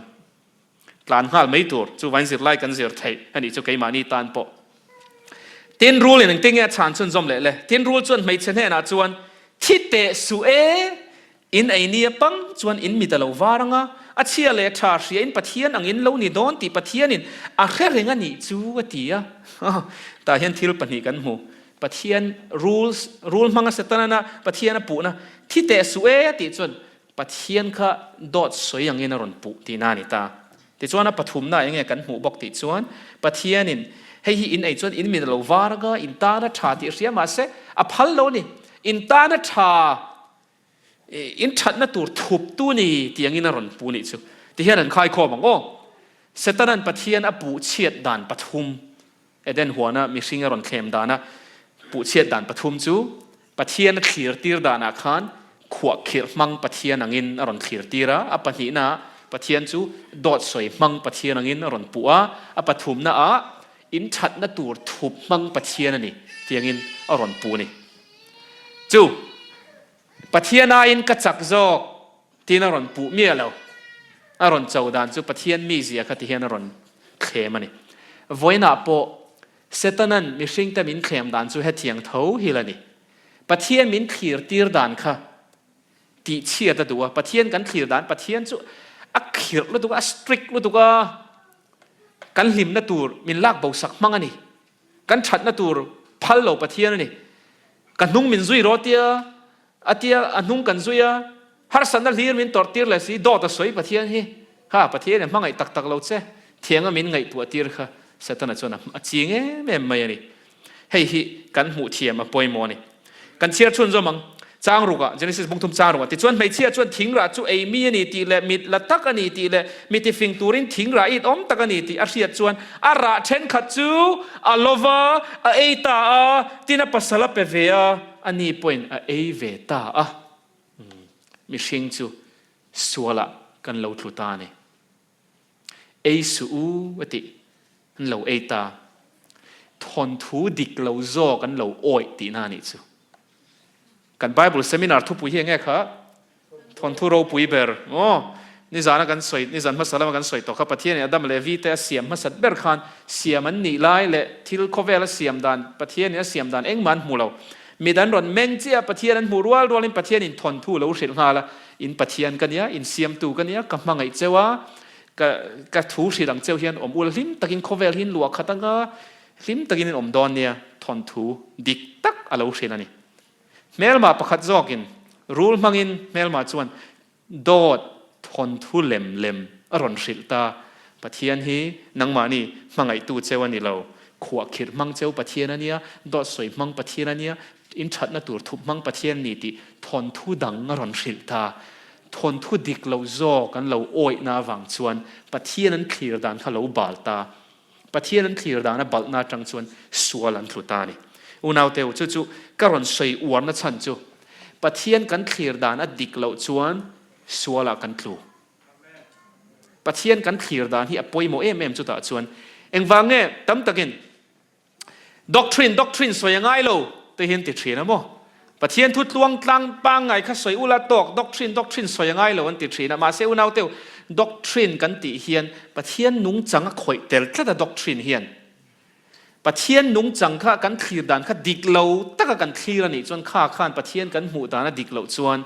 หลานฮัลไม่ตัวจู่วันสิไล่กันเสียไทยอันนี้จู่ไก่มานี่ตานปอเตียนรูเลยหนึ่งติงเงี้ยชานชนจอมเลยเตียนรูจวนไม่เช่นเน่ะจวนที่เตะสุเออินไอเนียปังจวนอินมีแต่เราวารังอ่ะอาเชียเลยชาเสียอินปะเทียนอังอินเรานี่โดนตีปะเทียนินอาแค่เรื่องนี้จู่ว่าตีอ่ะแต่เห็นที่เราปนิกันหูปะเทียนรูลมังเสตนะปะเทียนปูนะที่เตะสุเอตีจวนปะเทียนค่ะดอดสวยอย่างอินรอนปูตีนานิตาติจวนนะปฐุมน่ะยังไงกันหูบอกติจวนปะเทียนินให้อินไอจวนอินมีแต่เราวารังอ่ะอินตานะชาติเสียมาเสอพัลโลนี่อินตานะชาอินชัดนะตัวทุบตัวนี่ที่ยังอินรอนปูนี่จู่ที่เห็นนั้นใครขอบอกโอ้เสตนั้นปะเทียนอปูเฉียดด่านปฐุมเดนหัวนะมีสิ่งรอนเข้มด่านนะปูเฉียดด่านปฐุมจู่ปะเทียนขีร์ตีร์ด่านอาคารขวบขีร์มังปะเทียนอังอินรอนขีร์ตีระอปะหีนะปะเทียนจู่ดอดสวยมังปะเทียนอังอินรอนปูอปฐุมนะอินชัดนะตัวทุบมังปะเทียนนี่ที่ยังอินรอนปูนี่จู่ปะเทียนอินกระจักจอกที่นรอนปูเมียเราอรอนเจ้าดานจู่ปะเทียนมีเสียขัดที่เห็นอรอนเข้มนี่วันน่ะพอเสตนั้นมีสิ่งแต่มินเข้มดานจู่ให้เทียงเท้าฮิลนี่ปะเทียนมินขีร์ตีร์ดานค่ะตีเชียตตัวปะเทียนกันขีร์ดานปะเทียนจู่อักขีร์แล้วตัวสตริกแล้วตัวกันหิมนะตัวมินลากเบาสักมั่งนี่กันชัดนะตัวพัลโลปะเทียนนี่กันนุ่งมินซุยรอเตียอาเตียอันนุ่งกันซุยฮาร์สันนั่นเลียมินตอร์ตีร์เลยสิดอตสวยปะเทียนฮีข้าปะเทียนเนี่ยมั่งไงตักเราเจ้เทียงมินไงปวดตีร์ค่ะเสร็จแล้วจวนอ่ะจริงแม่ไม่นี่ให้ฮีกันหูเทียมมาปอยมอนี่กันเชียร์ชวนจอมังจ้างรุกอ่ะเจนิสิสบุงทุมจ้างรุกอ่ะที่ชวนไม่เชียร์ชวนทิ้งระจู่ไอมีนี่ตีเลยมิดละตักกันนี่ตีเลยมิที่ฟิงตูรินทิ้งระอีดอมตักกันนี่ตีอาเชียร์ชวนอาระเชนขัดจู่อาโลวาอาเอตาที่น่าปัสสาวะเปเวียอันนี้พอยน์เอเวตามิชิงจู่สัวละกันเหลาทุตานี่เอสูวติเหลาเอตาทนทูดิกเหลาโซกันเหลาโอยตีนานี่จู่กันไบเบิลเซมินาร์ทุบปุยเฮียงไงคะทนทุโรปุยเบอร์โอ้นี่จานะกันสวยนี่จานมาสลามกันสวยต่อข้าปะเทียนเนี่ยดัมเลวีเตเสียมมาสัตเบอร์ขันเสียมันหนีไล่เละทิลโคเวลเสียมดานปะเทียนเนี่ยเสียมดานเอ็งมันหูเรามีดันรอนเมนเจียปะเทียนนั้นหูรัวลินปะเทียนอินทนทุเราเสียงฮาละอินปะเทียนกันเนี่ยอินเสียมตูกันเนี่ยกำมังไอเจ้าวะกะทูสีดังเจ้าเฮียนอมอุลลิมตะกินโคเวลหินหลวกขัดตั้งก็ลิมตะกินอมดอนเนี่ยทนทูดิกตักอะไรเสียนั่นนี่เมลมาประคัดจอกินรูลมังอินเมลมาจวนโดดทนทุเล็มอรอนสิลตาปะเทียนฮีนังมานี่มังไอตูเจ้าวันนี้เราขวบขีดมังเจ้าปะเทียนเนี่ยดอดสวยมังปะเทียนเนี่ยอินชัดนะตัวทุบมังปะเทียนนี่ติทนทุดังอรอนสิลตาทนทุดิกเราโจกันเราโอยนาวังชวนปะเทียนนั้นขีดดันเขาเราบาลตาปะเทียนนั้นขีดดันนะบาลนาจังชวนสัวลันทุตานี่อุณาวเตวจู่ๆก็รอนสวยอวนนะฉันจู่ปะเทียนกันขีดดานอดิกเหล่าชวนสัวละกันคลูปะเทียนกันขีดดานที่อปอยโมเอมจุดตาชวนเอ็งฟังเนี่ยตั้มตะกินด็อกทรินสวยยังไงโลแต่เห็นติดเสียนะโมปะเทียนทุดลวงกลางปังไงข้าสวยอุลาตอกด็อกทรินสวยยังไงโลวันติดเสียนะมาเซอุณาวเตวด็อกทรินกันติเฮียนปะเทียนนุ่งจังข่อยเตลแต่ด็อกทรินเฮียนปะเทียนนุ่งจังข้ากันขีดดานข้าดิกเหลาตั้งกันขีดนี่จนข้าข้านปะเทียนกันหูดานดิกเหลาจวน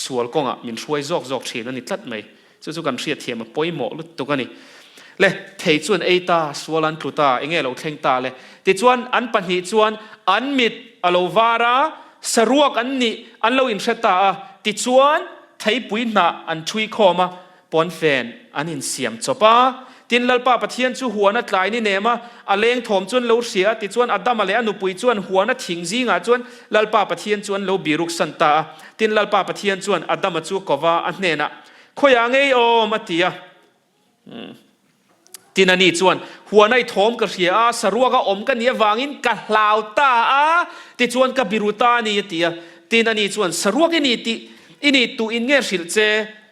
สวลกงอ่ะมินช่วยจอกเชียนนี่ตัดไหมจู่ๆกันเสียเทียมมาปอยหมอลุตัวกันนี่เลยเทจวนเอตาสวลันตุตาเองเราเทงตาเลยติจวนอันปัญหิจวนอันมิดอโลวาระสรวกอันนี้อันเราอินเสตาติจวนไทยปุยนาอันช่วยคอมาปอนแฟนอันอินเสียมจบตินลลปาปะเทียนจู่หัวนัดไหลนี่เนมาอเลงถมจวนเราเสียติจวนอัดดามาเลอนุปุยจวนหัวนัดถิงซีงาจวนลลปาปะเทียนจวนเราบิรุกสันตาตินลลปาปะเทียนจวนอัดดามาจู่กว่าอันเนนะ ข้อยางไงโอมาตียที่นั่นนี่ชวนหัวในทอมกระเสียสรัวก็อมกันเนี่ยวางอินกะลาวตาที่ชวนกับบิรุตานี่ตียที่นั่นนี่ชวนสรัวกันนี่ตีอินี่ตูอินเงี้ยสิลเจ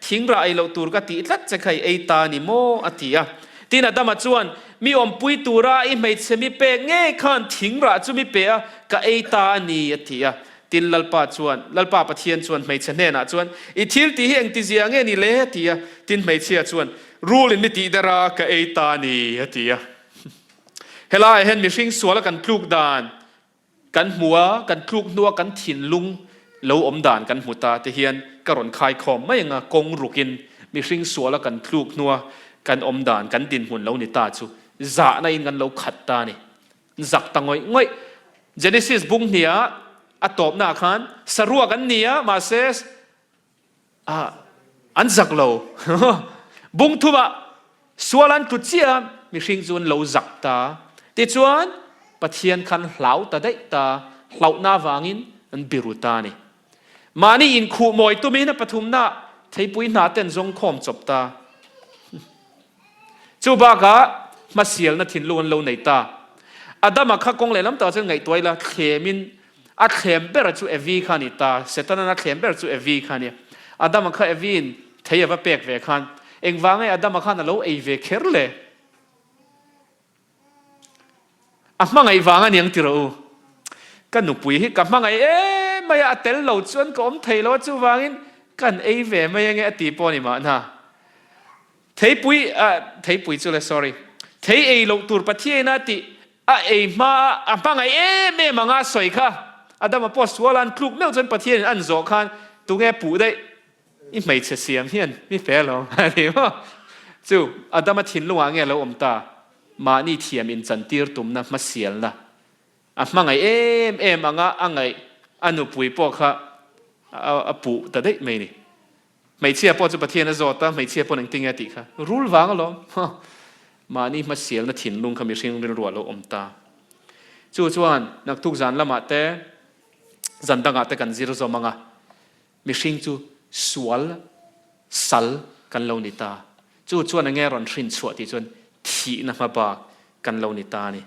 ทิ้งไรเราตูร์กตีลัดจะใครไอตานี่โมอตียที่นั่นดามาชวนมีอมปุยตูระอิไม่เชมิเปงเงี้ยขันทิ้งระจุมิเปะกับไอตานี่อตียตินลัลปาชวนลัลปาปะเทียนชวนไม่เชเนนะชวนอีทิลที่เฮงติเสียงเงี้ยนี่เละตียตินไม่เชียชวนรูลินมิติดารากับไอตานี่อตียเฮลาเห็นมีสิ่งสวยแล้วกันคลุกดานกันหัวกันคลุกนัวกันถิ่นลุงแล้วอมด่านกันหูตาที่เฮียนกระรอนคายคอมไม่ยังกงรุกินมีสิ่งสวยแล้วกันคลุกนัวกันอมด่านกันดินหุ่นแล้วนิตาจูจ่าในกันเราขัดตานี่จักตังง่อยเจเนซิสบุ้งเนียอัตบหน้าขันสรัวกันเนียมาเซสอันจักเราบุ้งทุบะส่วนนั้นกุศลมีสิ่งส่วนเราจักตาที่ส่วนปะเทียนขันเหลาตาได้ตาเหลาหน้าวางินอันบิรุตานี่มานี่อินคู่มวยตัวมีนะปฐุมนาใช้ปุยนาเต้นจงคอมจบตาจูบากะมาเสียลนะถิ่นล้วนเราในตาอาดามาข้ากงเลยล้ำตาจะไงตัวละเขมินอาเขมเบรจูเอวีขานิตาเสตันนักเขมเบรจูเอวีขานี่อาดามาข้าเอวีนเทียบเปกเวขันเองวางไงอาดามาข้านั่นเราเอเวเคอร์เลยมังไงวางอันยังติรู้กันหนุปุยกับมังไงไม่อาเตลเราชวนก็อมไทยเราจูวางินกันเอเวไม่ยังไงตีปอนี่มานะไทยปุยจูเลย sorry ไทยเราตัวประเทศนาติมามังไงแม่มังอาสวยค่ะอาดามาพอสวลันคลุกเมื่อจนประเทศอันโจคันตัวแกปูได้อีไม่เสียมเฮียนไม่แฝงหรอกเดี๋ยวจูอาดามาทิ้งลงวางเงี้ยเราอมตามานี่เทียมอินจันตีร์ตุมนะมาเสียละมังไงมังอ่ะไงอันนุปุยปอกค่ะปูแต่ได้ไม่นี่ไม่เชื่อพอจะประเทศนั้นโจตาไม่เชื่อพอหนึ่งติงติค่ะรู้วางหรอมานี่มาเสียนะถิ่นลุงขมิชิงเรียนรัวเราอมตาจู่จวนนักทุกจานละมาเตจันตังอาเตกันซีรซอมังอ่ะมิชิงจู่สวลสัลกันเรานิตาจู่จวนนั่งเงี้ยรอนชินสวดที่จวนที่นักมาบากกันเรานิตานี่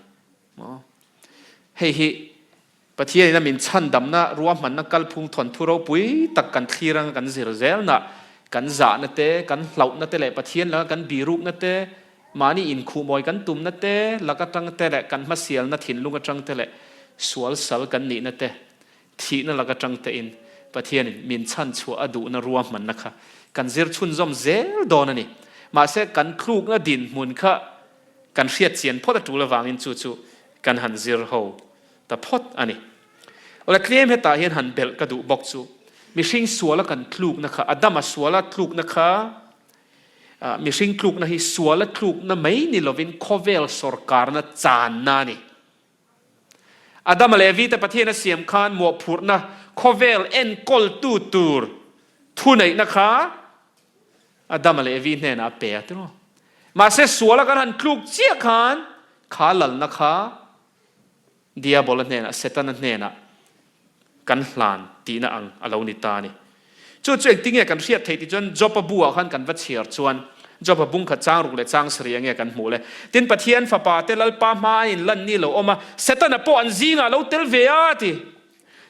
เฮ้ยประเทศนั้นมีชั้นดำนะรวมมันนักกัลพุงถอนทุเราปุยตักกันทีรังกันเสียเซลนะกันจ่านั่นเตกันเหล่านั่นเตเลยประเทศแล้วกันบีรุกนั่นเตมานี่อินคูมอยกันตุ่มนั่นเตแล้วก็ตั้งเตเลยกันมาเสียนั่นถิ่นลุงก็ตั้งเตเลยสวลสัลกันนี่นั่นเตที่นั่นแล้วก็ตั้งเตอินประเทศนี้มีชั้นชัวอดูนรวมมันนะคะกันเสียชุนจอมเซลโดนนี่มาเสกันคลูกนั่นดินมุนค่ะกันเสียดเสียนพอตะจูละวางอินจู่กันหันเสียร์โฮแต่พอดอันนี้แล้วเคลียมให้ตาเห็นหันเบลกระดูบอกจู่มีสิ่งสวละกันคลูกนะคะอดัมมาสวละคลูกนะคะมีสิ่งคลูกนะฮิสวละคลูกนะไม่นี่เราวินคอเวลสอร์การนะจานนานี่อดัมมาเลวีแต่ประเทศนั้นเสียมคานหมวกผูดนะคอเวลเอ็นกอลตูตูร์ทุนไหนนะคะอดัมมาเลวีเนี่ยนะเปียตัวมาเสสวละกันหันคลูกเจียคานขาหลันนะคะดิอาบอลเนี่ยนะเซตันเนี่ยนะกันหลานตีนะอังอลานิตานี่จู่เองติ้งเงี้ยกันเสียดเทติจนจบบัวขันกันวัดเชียร์ชวนจบบุ้งขัดจ้างรุกเลยจ้างเสียงเงี้ยกันหมู่เลยตินปะเทียนฟ้าป่าเตลัลป่าไม้ลันนี่เราออกมาเซตันปออันซีงาเราเตลเวียติ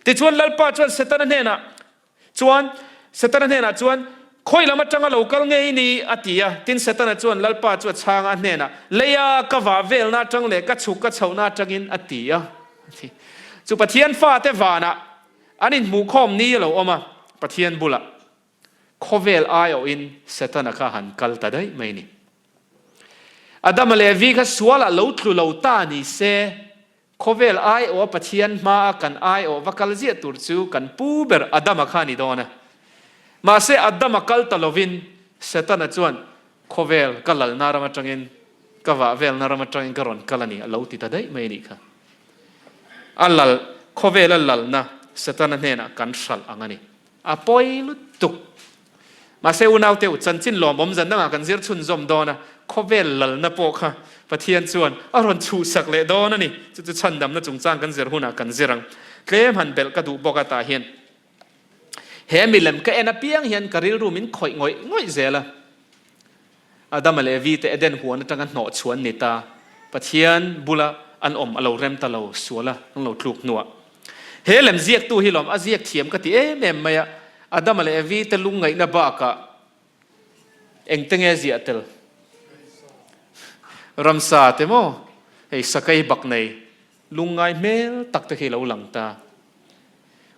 ติชวนลัลป่าชวนเซตันเนี่ยนะชวนเซตันเนี่ยนะชวนคอยละมาจังเราก็งี้นี่อติยาตินเซตันชวนลัลป่าชวนช่างอันเนี่ยนะเลียกว่าเวลน่าจังเลยก็ชุกก็เช่าน่าจังอินอติยาจู่ปะเทียนฟ้าเตวานะอันนี้หมู่ข้อมนี้เราออกมาปะเทียนบุละคอเวลไอเอาอินเซตันข้าหันกัลตาได้ไหมนี่อดัมเลวีก็สวละเราทลุเราตานี่เซคอเวลไอเอาปะเทียนมากันไอเอาวักกัลเจียตุรจูกันปูเบอร์อดัมข้านี่โดนนะมาเซอดัมกัลตาลวินเซตันจวนคอเวลกัลลนารามาจังอินกว่าเวลนารามาจังอินกรอนกัลนี่เราติดตาได้ไหมนี่ค่ะอัลลัลคอเวลอัลลัลนะเซตันเนี่ยนะกันสัลอังนี่อาปอยลุตุกมาเซอุนาวเตอุจันจินหลอมผมจันตั้งกันเสียชุนจอมโดนะคอเวลลัลนะโปค่ะปะเทียนชวนอารอนชูสักเลโดนะนี่จะชันดำนะจงจ้างกันเสียหุนากันเสียรังเคลมหันเบลกระดูบอกตาเห็น เฮมิเลมก็เอ็นเปียงเฮียนกริลรูมินข่อยง่อยเจละอาดัมเลวีแต่เดนหัวนั่งกันหนอชวนนิตาปะเทียนบุละอันอมอเราเรมตะเราสวละต้องเราถูกหนัวเฮเลมเจียกตู้ฮิลอมอาเจียกเทียมก็ตีแม่ไม่อาดัมเลวีแต่ลุงไงนะบ้ากะเอ็งตั้งเอเจียเตลรำซาเตโมไอ้สกายบักในลุงไงเมลตักตะเคียวหลังตา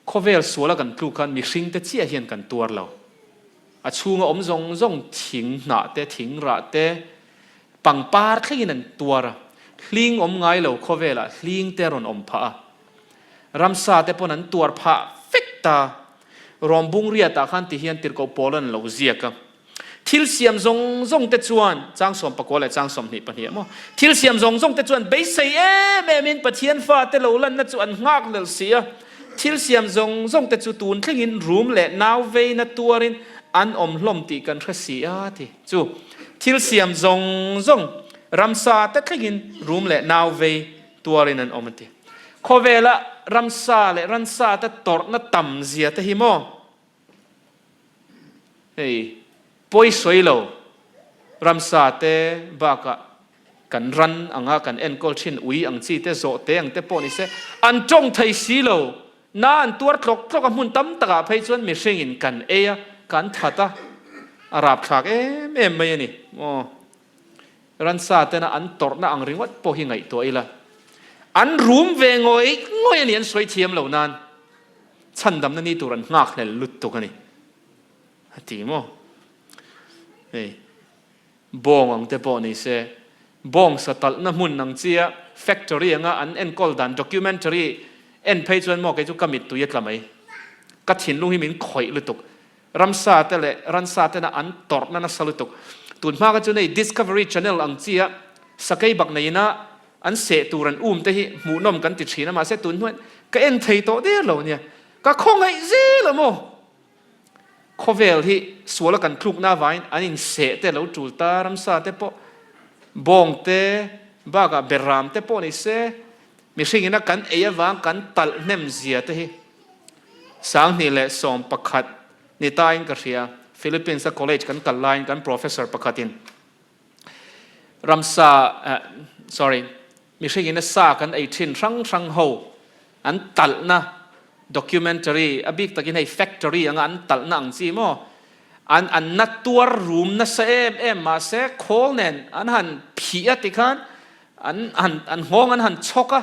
ข้อเวลสัวละกันครูกันมีสิ่งแต่เจียเฮียนกันตัวเราอาชูงอมจงทิ้งหน้าเตทิ้งระเตปังปาร์ขี้นั่นตัวระลิงอมไงเราข้อเวลลิงเตรอนอมพะรำซาเตปนันตัวพะฟิกตารอมบุงเรียตาขันที่เฮียนติดกับโปลันเราเจียกันทิลเสียมจงเตจวนจางสมปะกอและจางสมนี่ปะเนี่ยมั้งทิลเสียมจงเตจวนเบสเซ่แม่มินปะเทียนฟ้าเตลลันนัดจวนงักเลเสียทิลเสียมจงเตจุตูนขยินรูมและนาวเวนัดตัวรินอันอมลมตีกันขสีอาทีจูทิลเสียมจงรำซาเตขยินรูมและนาวเวตัวรินอันอมตีข้อเวลารำซาและรันซาเตตอร์นัดต่ำเสียเตหิโมเฮ้ยป่วยสวยเรารำซาเตบากะกันรันอังกันเอ็นกอลชินอุยอังจีเตโซเตอังเตปอนิเซอันจงไทยสีเราน่าอันตัวคลกกับมุนตั้มตะไปจนมีเสียงกันเอียกันทัดอารับขากไม่นี่อ๋อรันซาเตน่ะอันตอร์น่ะอังริงวัดพอหิงไงตัวอีละอันรูมเวงอยนี่อันสวยเทียมเหล่านั้นฉันดำนั่นนี่ตัวรันงักเลยลุดตัวกันนี่ตีมั้งบองอังเตปอนี่เซบองสตัลน้ำมุนนังเจียแฟคทอรี่งะอันเอ็นกอลดันด็อกิวเมนทารีเอ็นเพจวันมอกไอ้จุกกมิดตัวยัดละไหมกัดหินลุงหิมินข่อยลุตุกรำซาเตเลรันซาเตนะอันตอร์นั่นสลุตุกตุนมากก็จะใน Discovery Channel อังเจียสกายบักในนะอันเสตูรันเตหิหมูนมกันติดฉีนะมาเสตุนหัวก็เอ็นไทยโตเดียวเราเนี่ยก็คงไอ้เจ้ละโมข้อเวลที่สวลกันคลุกหน้าไว้อันนี้เสตแต่เราจูตารำซาเตปบองเตบากะเบรามเตปนี่เสมีสิ่งนั้นกันเอยวางกันตัลเนมเสียเตหิสังนี่แหละสอมประคัดนิตาอินกระเสียฟิลิปปินส์คอลเลจกันกัลไลน์กันโปรเฟสเซอร์ประคัดินรำซาsorry มีสิ่งนั้นซากันไอทินรังโฮอันตัลนะdocumentary อบิกตะกินให้ factory อย่างนั้นตัลนังซีโมอันนัดตัวรูมนัสเอ็มมาเสกโคลเนนอันหันผีอติกันอันห้องอันหันชกะ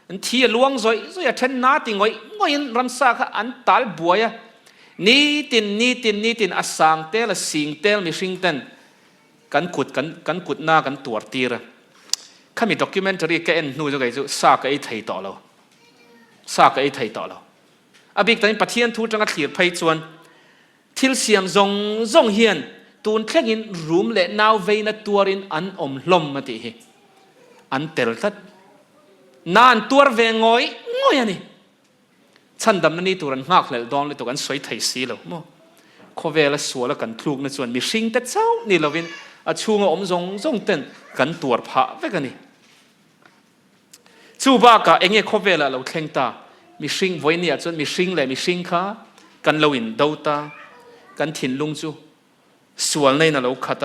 อันที่ลวงซอยเช่นนาติงอยรำซาค่ะอันตัลบัวยนี่ตินอาสังเตลสิงเตลมีสิงเตนกันกุดหน้ากันตัวตีระข้ามี documentary แกเอ็นนู่นจะไงจู่ซากไอ้ไทยต่อเราอบิกตอนปะเทียนทูจังกัดขีดไปจวนทิลเสียมจงเฮียนตูนแค่ยินรูมและนาวเวนัตัวรินอันอมลมมาติเหอันเตลทัดนานตัวเวงอยนี่ฉันดำนั่นนี่ตัวรันหักเลยดองเลยตัวกันสวยไทยสีแล้วมั้งข้อเวลาสวยแล้วกันคลุกในส่วนมีสิ่งแต่เจ้านี่เราวินอาชูงอมจงเต้นกันตัวพระเวกันนี่ชูบากะเองข้อเวลาเราแข่งตามีสิ่งไว้เนี่ยจนมีสิ่งเลยมีสิ่งข้ากันเราอินดาวตากันถิ่นลุงจูส่วนในนั้นเราขัด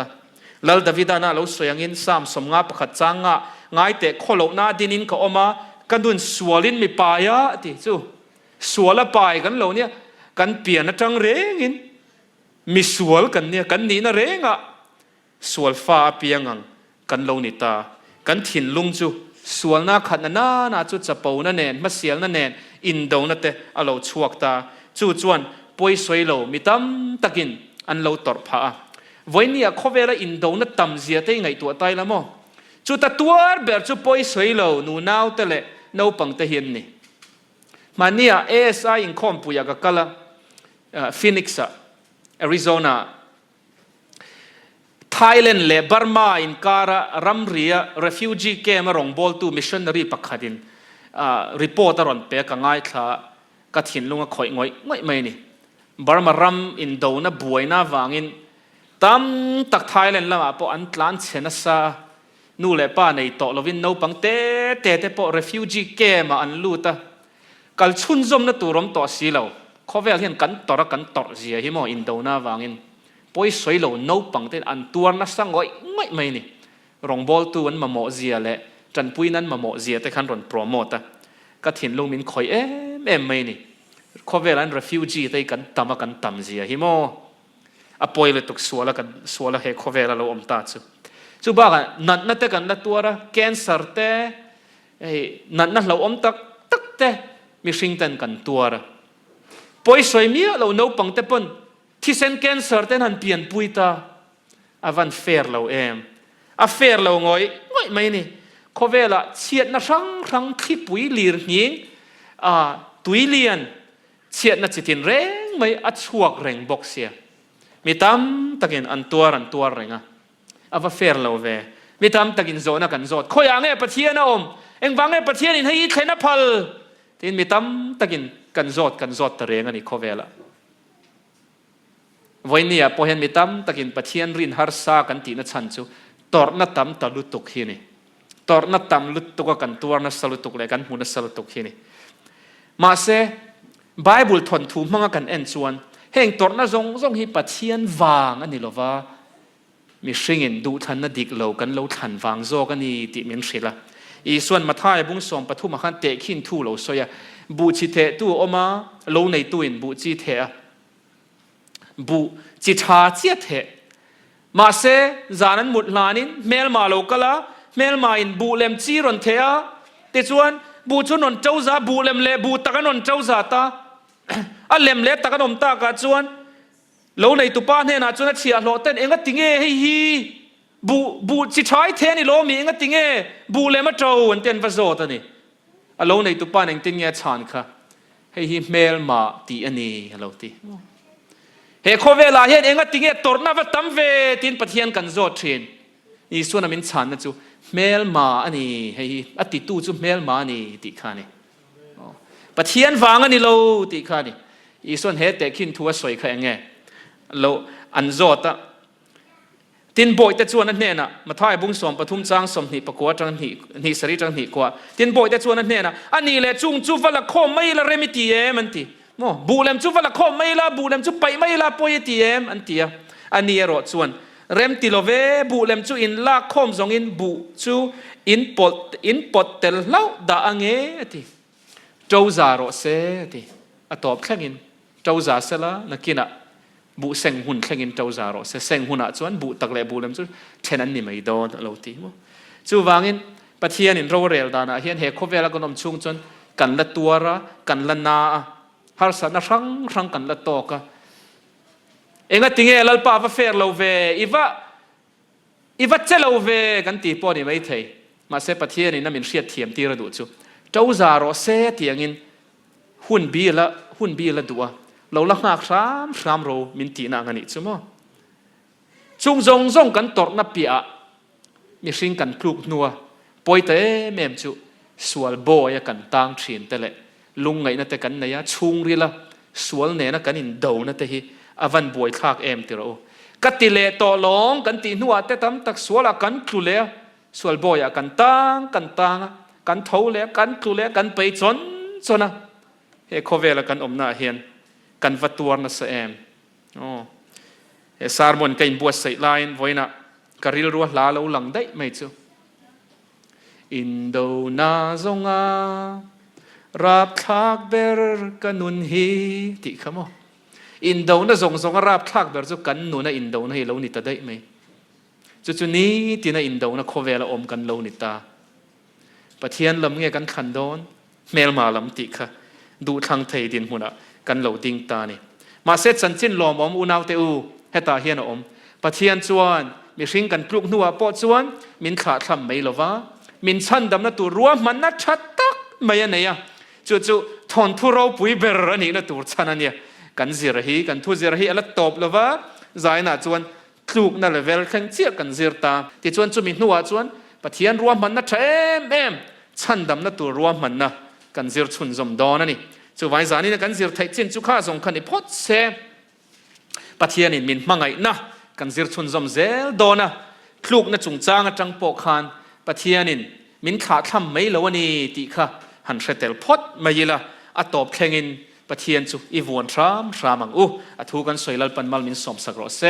แล้วดาวิดาน่ะเราสวยอย่างอินสามสมงาประคัดจางง่ายแต่ข้อเราหน้าดินินก็ออกมากันดุนสวลินมีปายะที่จูสวลปายกันเราเนี่ยกันเปลี่ยนจังเร่งมีสวลกันเนี่ยกันนี่นะเร่งสวลฟ้าเปียงกันเรานิตากันถิ่นลุงจูสวลน่าขัดน่าจุดจะปูนั่นเองมาเสียนั่นเองอินโดนั่นเตอเราชวกตาจู่จวนป่วยสวยเรามีตั้มตะกินอันเราตอดผาวันนี้ข้อเวลาอินโดนั่นตั้มเสียเตไงตัวตายละมั้งจู่แต่ตัวแบบจู่ป่วยสวยเราหนูน่าวเตเลยน่าวปังเตเห็นนี่มันเนี่ย ASI อินคอมปุยกับกัลฟินิกซ์แอริโซนาไทยแลนด์และบาร์มาอินการะรัมเรีย refugee แกมารองบอลตูมิชชันนารีปักขัดินรีพอร์ตรอนเปะกังไงท่ากัดหินลุงก็คอยง่อยไม่นี่บาร์มารัมอินโดน่ะบวยน่ะวางอินตั้มตักไทยแลนด์ละมาพออันตลานเชนัสซานู่นแหละป้าในโตเราวินนู่ปังเตพอ refugee แกมาอันลูตากัลชุนจอมน่ะตัวรมต่อสีเรา ข้อเวลเห็นกันต่อรักกันต่อเสียหิมออินโดนาวางอินปอยสวยเหล่าโนปังเต้นอันตัวนักสังไว้ไม่นี่รองบอลตัวนั้นมาโมเสียแหละจันปุยนั้นมาโมเสียแต่ขันรอนโปรโมตก็ถิ่นลงมินคอยไม่นี่ข้อเวลา refugee เต้กันตามกันตามเสียหิมออปอยเลยตุกสัวละเหข้อเวลาเราอมตาจูบ้ากันนั่นเต้กันละตัวละแกนเซอร์เต้นั่นเราอมตักเต้มีสิ่งเต้นกันตัวละปอยสวยมีเราโนปังเต้ปนที่เซนแกนเซอร์เต้นหันเปลี่ยนปุยตาอาวันเฟร์เราอาเฟร์เราง่อยไม่นี่ข้อเวลาเฉียดนะรั้งที่ปุยลีร์หิงตุยเลียนเฉียดนะจิตินเร่งไม่อัดชวกเร่งบอกเสียมีตามตะกินอันตัวเร่งอาว่าเฟร์เรามีตามตะกินโซนกันโซดข้อยางปะเทียนอมเอ็งวางปะเทียนให้ใครนับพัลที่มีตามตะกินกันโซดตะเรงอันนี้ข้อเวลาวันนี้พอเห็นมีตามตะกินปะเทียนรินฮาร์ซากันตีนัดชันจูตอร์นัดตามตะลุตุกฮีนี่ตอร์นัดตามลุตุกกันตัวนัดสลุตุกเลยกันหูนัดสลุตุกฮีนี่มาเซ่ไบเบิลทนทูมังกันเอ็นชวนเฮงตอร์นัดทรงฮีปะเทียนวางอันนี้หรอว่ามีสิ่งดูทันนัดดิกเหล่ากันเหล่าทันวางโซกันนี่ติมีนสิละอีส่วนมาท้ายบุ้งส่งปฐุมขันเตะขินทูเหล่าโซยบูจิเทตัวออกมาเหล่าในตัวอินบูจิเทบูจิตาเจียเทมาเซจานันมุดลานินเมลมาโลกละเมลมาอินบูเลมจีรอนเทียติจวนบูชนนเจ้าซาบูเลมเลบูตะกันนเจ้าซาตาอันเลมเลตะกันนตากาจวนเหล่าในตุปาเนี่ยนะจวนเชียร์โลเต้นเองก็ติงเฮ้ฮีบูจิตายเทนี่โลมีเองก็ติงบูเลมเจ้าอันเตียนฟาโซตันนี่อันเหล่าในตุปาเองติงชานค่ะเฮ้ฮีเมลมาตีอันนี้เหล่าตีเฮ้ข้อเวลาเห็นเองก็ติงตอร์นาวัตตัมเวตินปะเทียนกันโซเทรนนี่ส่วนนั้นมินชานนะจูเมลมาอันนี้เฮ้อติตูจูเมลมานี่ติขานี่ปะเทียนวางอันนี้เราติขานี่อีส่วนเฮเตขินทัวสวยแค่ไงเราอันโซตะตินบ่อยแต่ชวนนั่นเนี่ยนะมาท้ายบุ้งสมปฐุมจางสมหิปะกัวจังหิสริจังหิกว่าตินบ่อยแต่ชวนนั่นเนี่ยนะอันนี้แหละจุงจูฟัลละโคไม่ละเรมิตีมันตีโม่บูเลมจูฟัลละโคไม่ละบูเลมจูไปไม่ละปอยตีอันตีอันนี้รอดชวนเรมติโลเวบูเลมจูอินละโคมสองอินบูจูอินปอดเตลเล่าด่าเงี้ยตีเจ้าจารอเสตีอัตอบแค่กินเจ้าจาเสละนักกินอะบุเซงหุ่นแข่งกินเจ้าจารอเซงหุ่นอ่ะจวนบุตักเลยบุเลมจูเช่นนั้นนี่ไม่โดนเราตีมั้งจูวางอินปะเทียนินโรเรลดานะเฮียนเฮโคเวลก็นมชุงจนกันละตัวระกันละนาฮาร์สันรังกันละโตกะเองก็ติงลลปาฟเฟร์เราเวอีวะเจเราเวกันตีปอนี่ไม่เทมาเซปะเทียนินนั่นเป็นเสียเทียมตีระดูจูเจ้าจารอเซเตียงินหุ่นบีละตัวเราลักหักสามโรมินตีนางนิจุมั้งจุงจงกันตอร์นับปีอะมีสิ่งกันปลุกนัวปอยเตะแม่มจุสวลโบยกันตั้งเชียนแต่ละลุงไงนั่นแต่กันเนี่ยชุงรีละสวลเนี่ยนะกันอินโดนั่นแต่ฮีอวันบวยคากติเรากัติเลต่อลงกันตีนัวแต่ทำตักสวลกันคลุเล่สวลโบยกันตั้งกันเท่าเล่กันคลุเล่กันไปจนนะเฮโคเวลกันอมนาเฮียนกันวัตัวนัสเอมสารมนกันบวชใส่ลายไว้นะกริลรัวลาเราหลังได้ไหมจูอินโดนาซงอารับทักเบอร์กันนุนฮีติขโมอินโดนาซงรับทักเบอร์จูกันนุนอินโดนาให้เรานิตาได้ไหมจุดนี้ที่ในอินโดนาโคเวลอมกันเรานิตาปะเทียนลำเงี้ยกันขันโดนเมลมาลำติค่ะดูทางไทยดินหัวกันเหล่าดิงตานี่มาเสร็จสันจินลมอุณาวเตอูเฮตาเฮียนปะเทียนจวนมีสิ่งกันปลุกนัวปอดจวนมินขาดทำไม่หรอวะมินชันดำนัตัวรัวมันนัดชัดตักไม่ยันเนี่ยจู่ทอนทุเราปุยเบรนี่นัตัวชันเนี่ยกันเสียรหีกันทุเสียรหีอะไรตบหรอวะใจน่ะจวนปลุกนั่นเลเวลแข่งเชี่ยกันเสียตาที่จวนจุมินนัวจวนปะเทียนรัวมันนัดเอ็มชันดำนัตัวรัวมันนะกันเสียชุนจมดอนนี่จูไว้จานี่นะกันเสียไทยเจนจุข้าส่งคันอีพอดเซปะเทียนินมินมังไงนะกันเสียชุนจมเซลโดนะพลุกนะจุงจางจังปกคานปะเทียนินมินขาทำไม่ละวันนี้ติค่ะหันเสตลพอดมายีละอัตตบแข่งอิน ปะเทียนจุอีวนทรามทรามังอุอทูกันสวยลลปันมัลมินสมสักรอเซ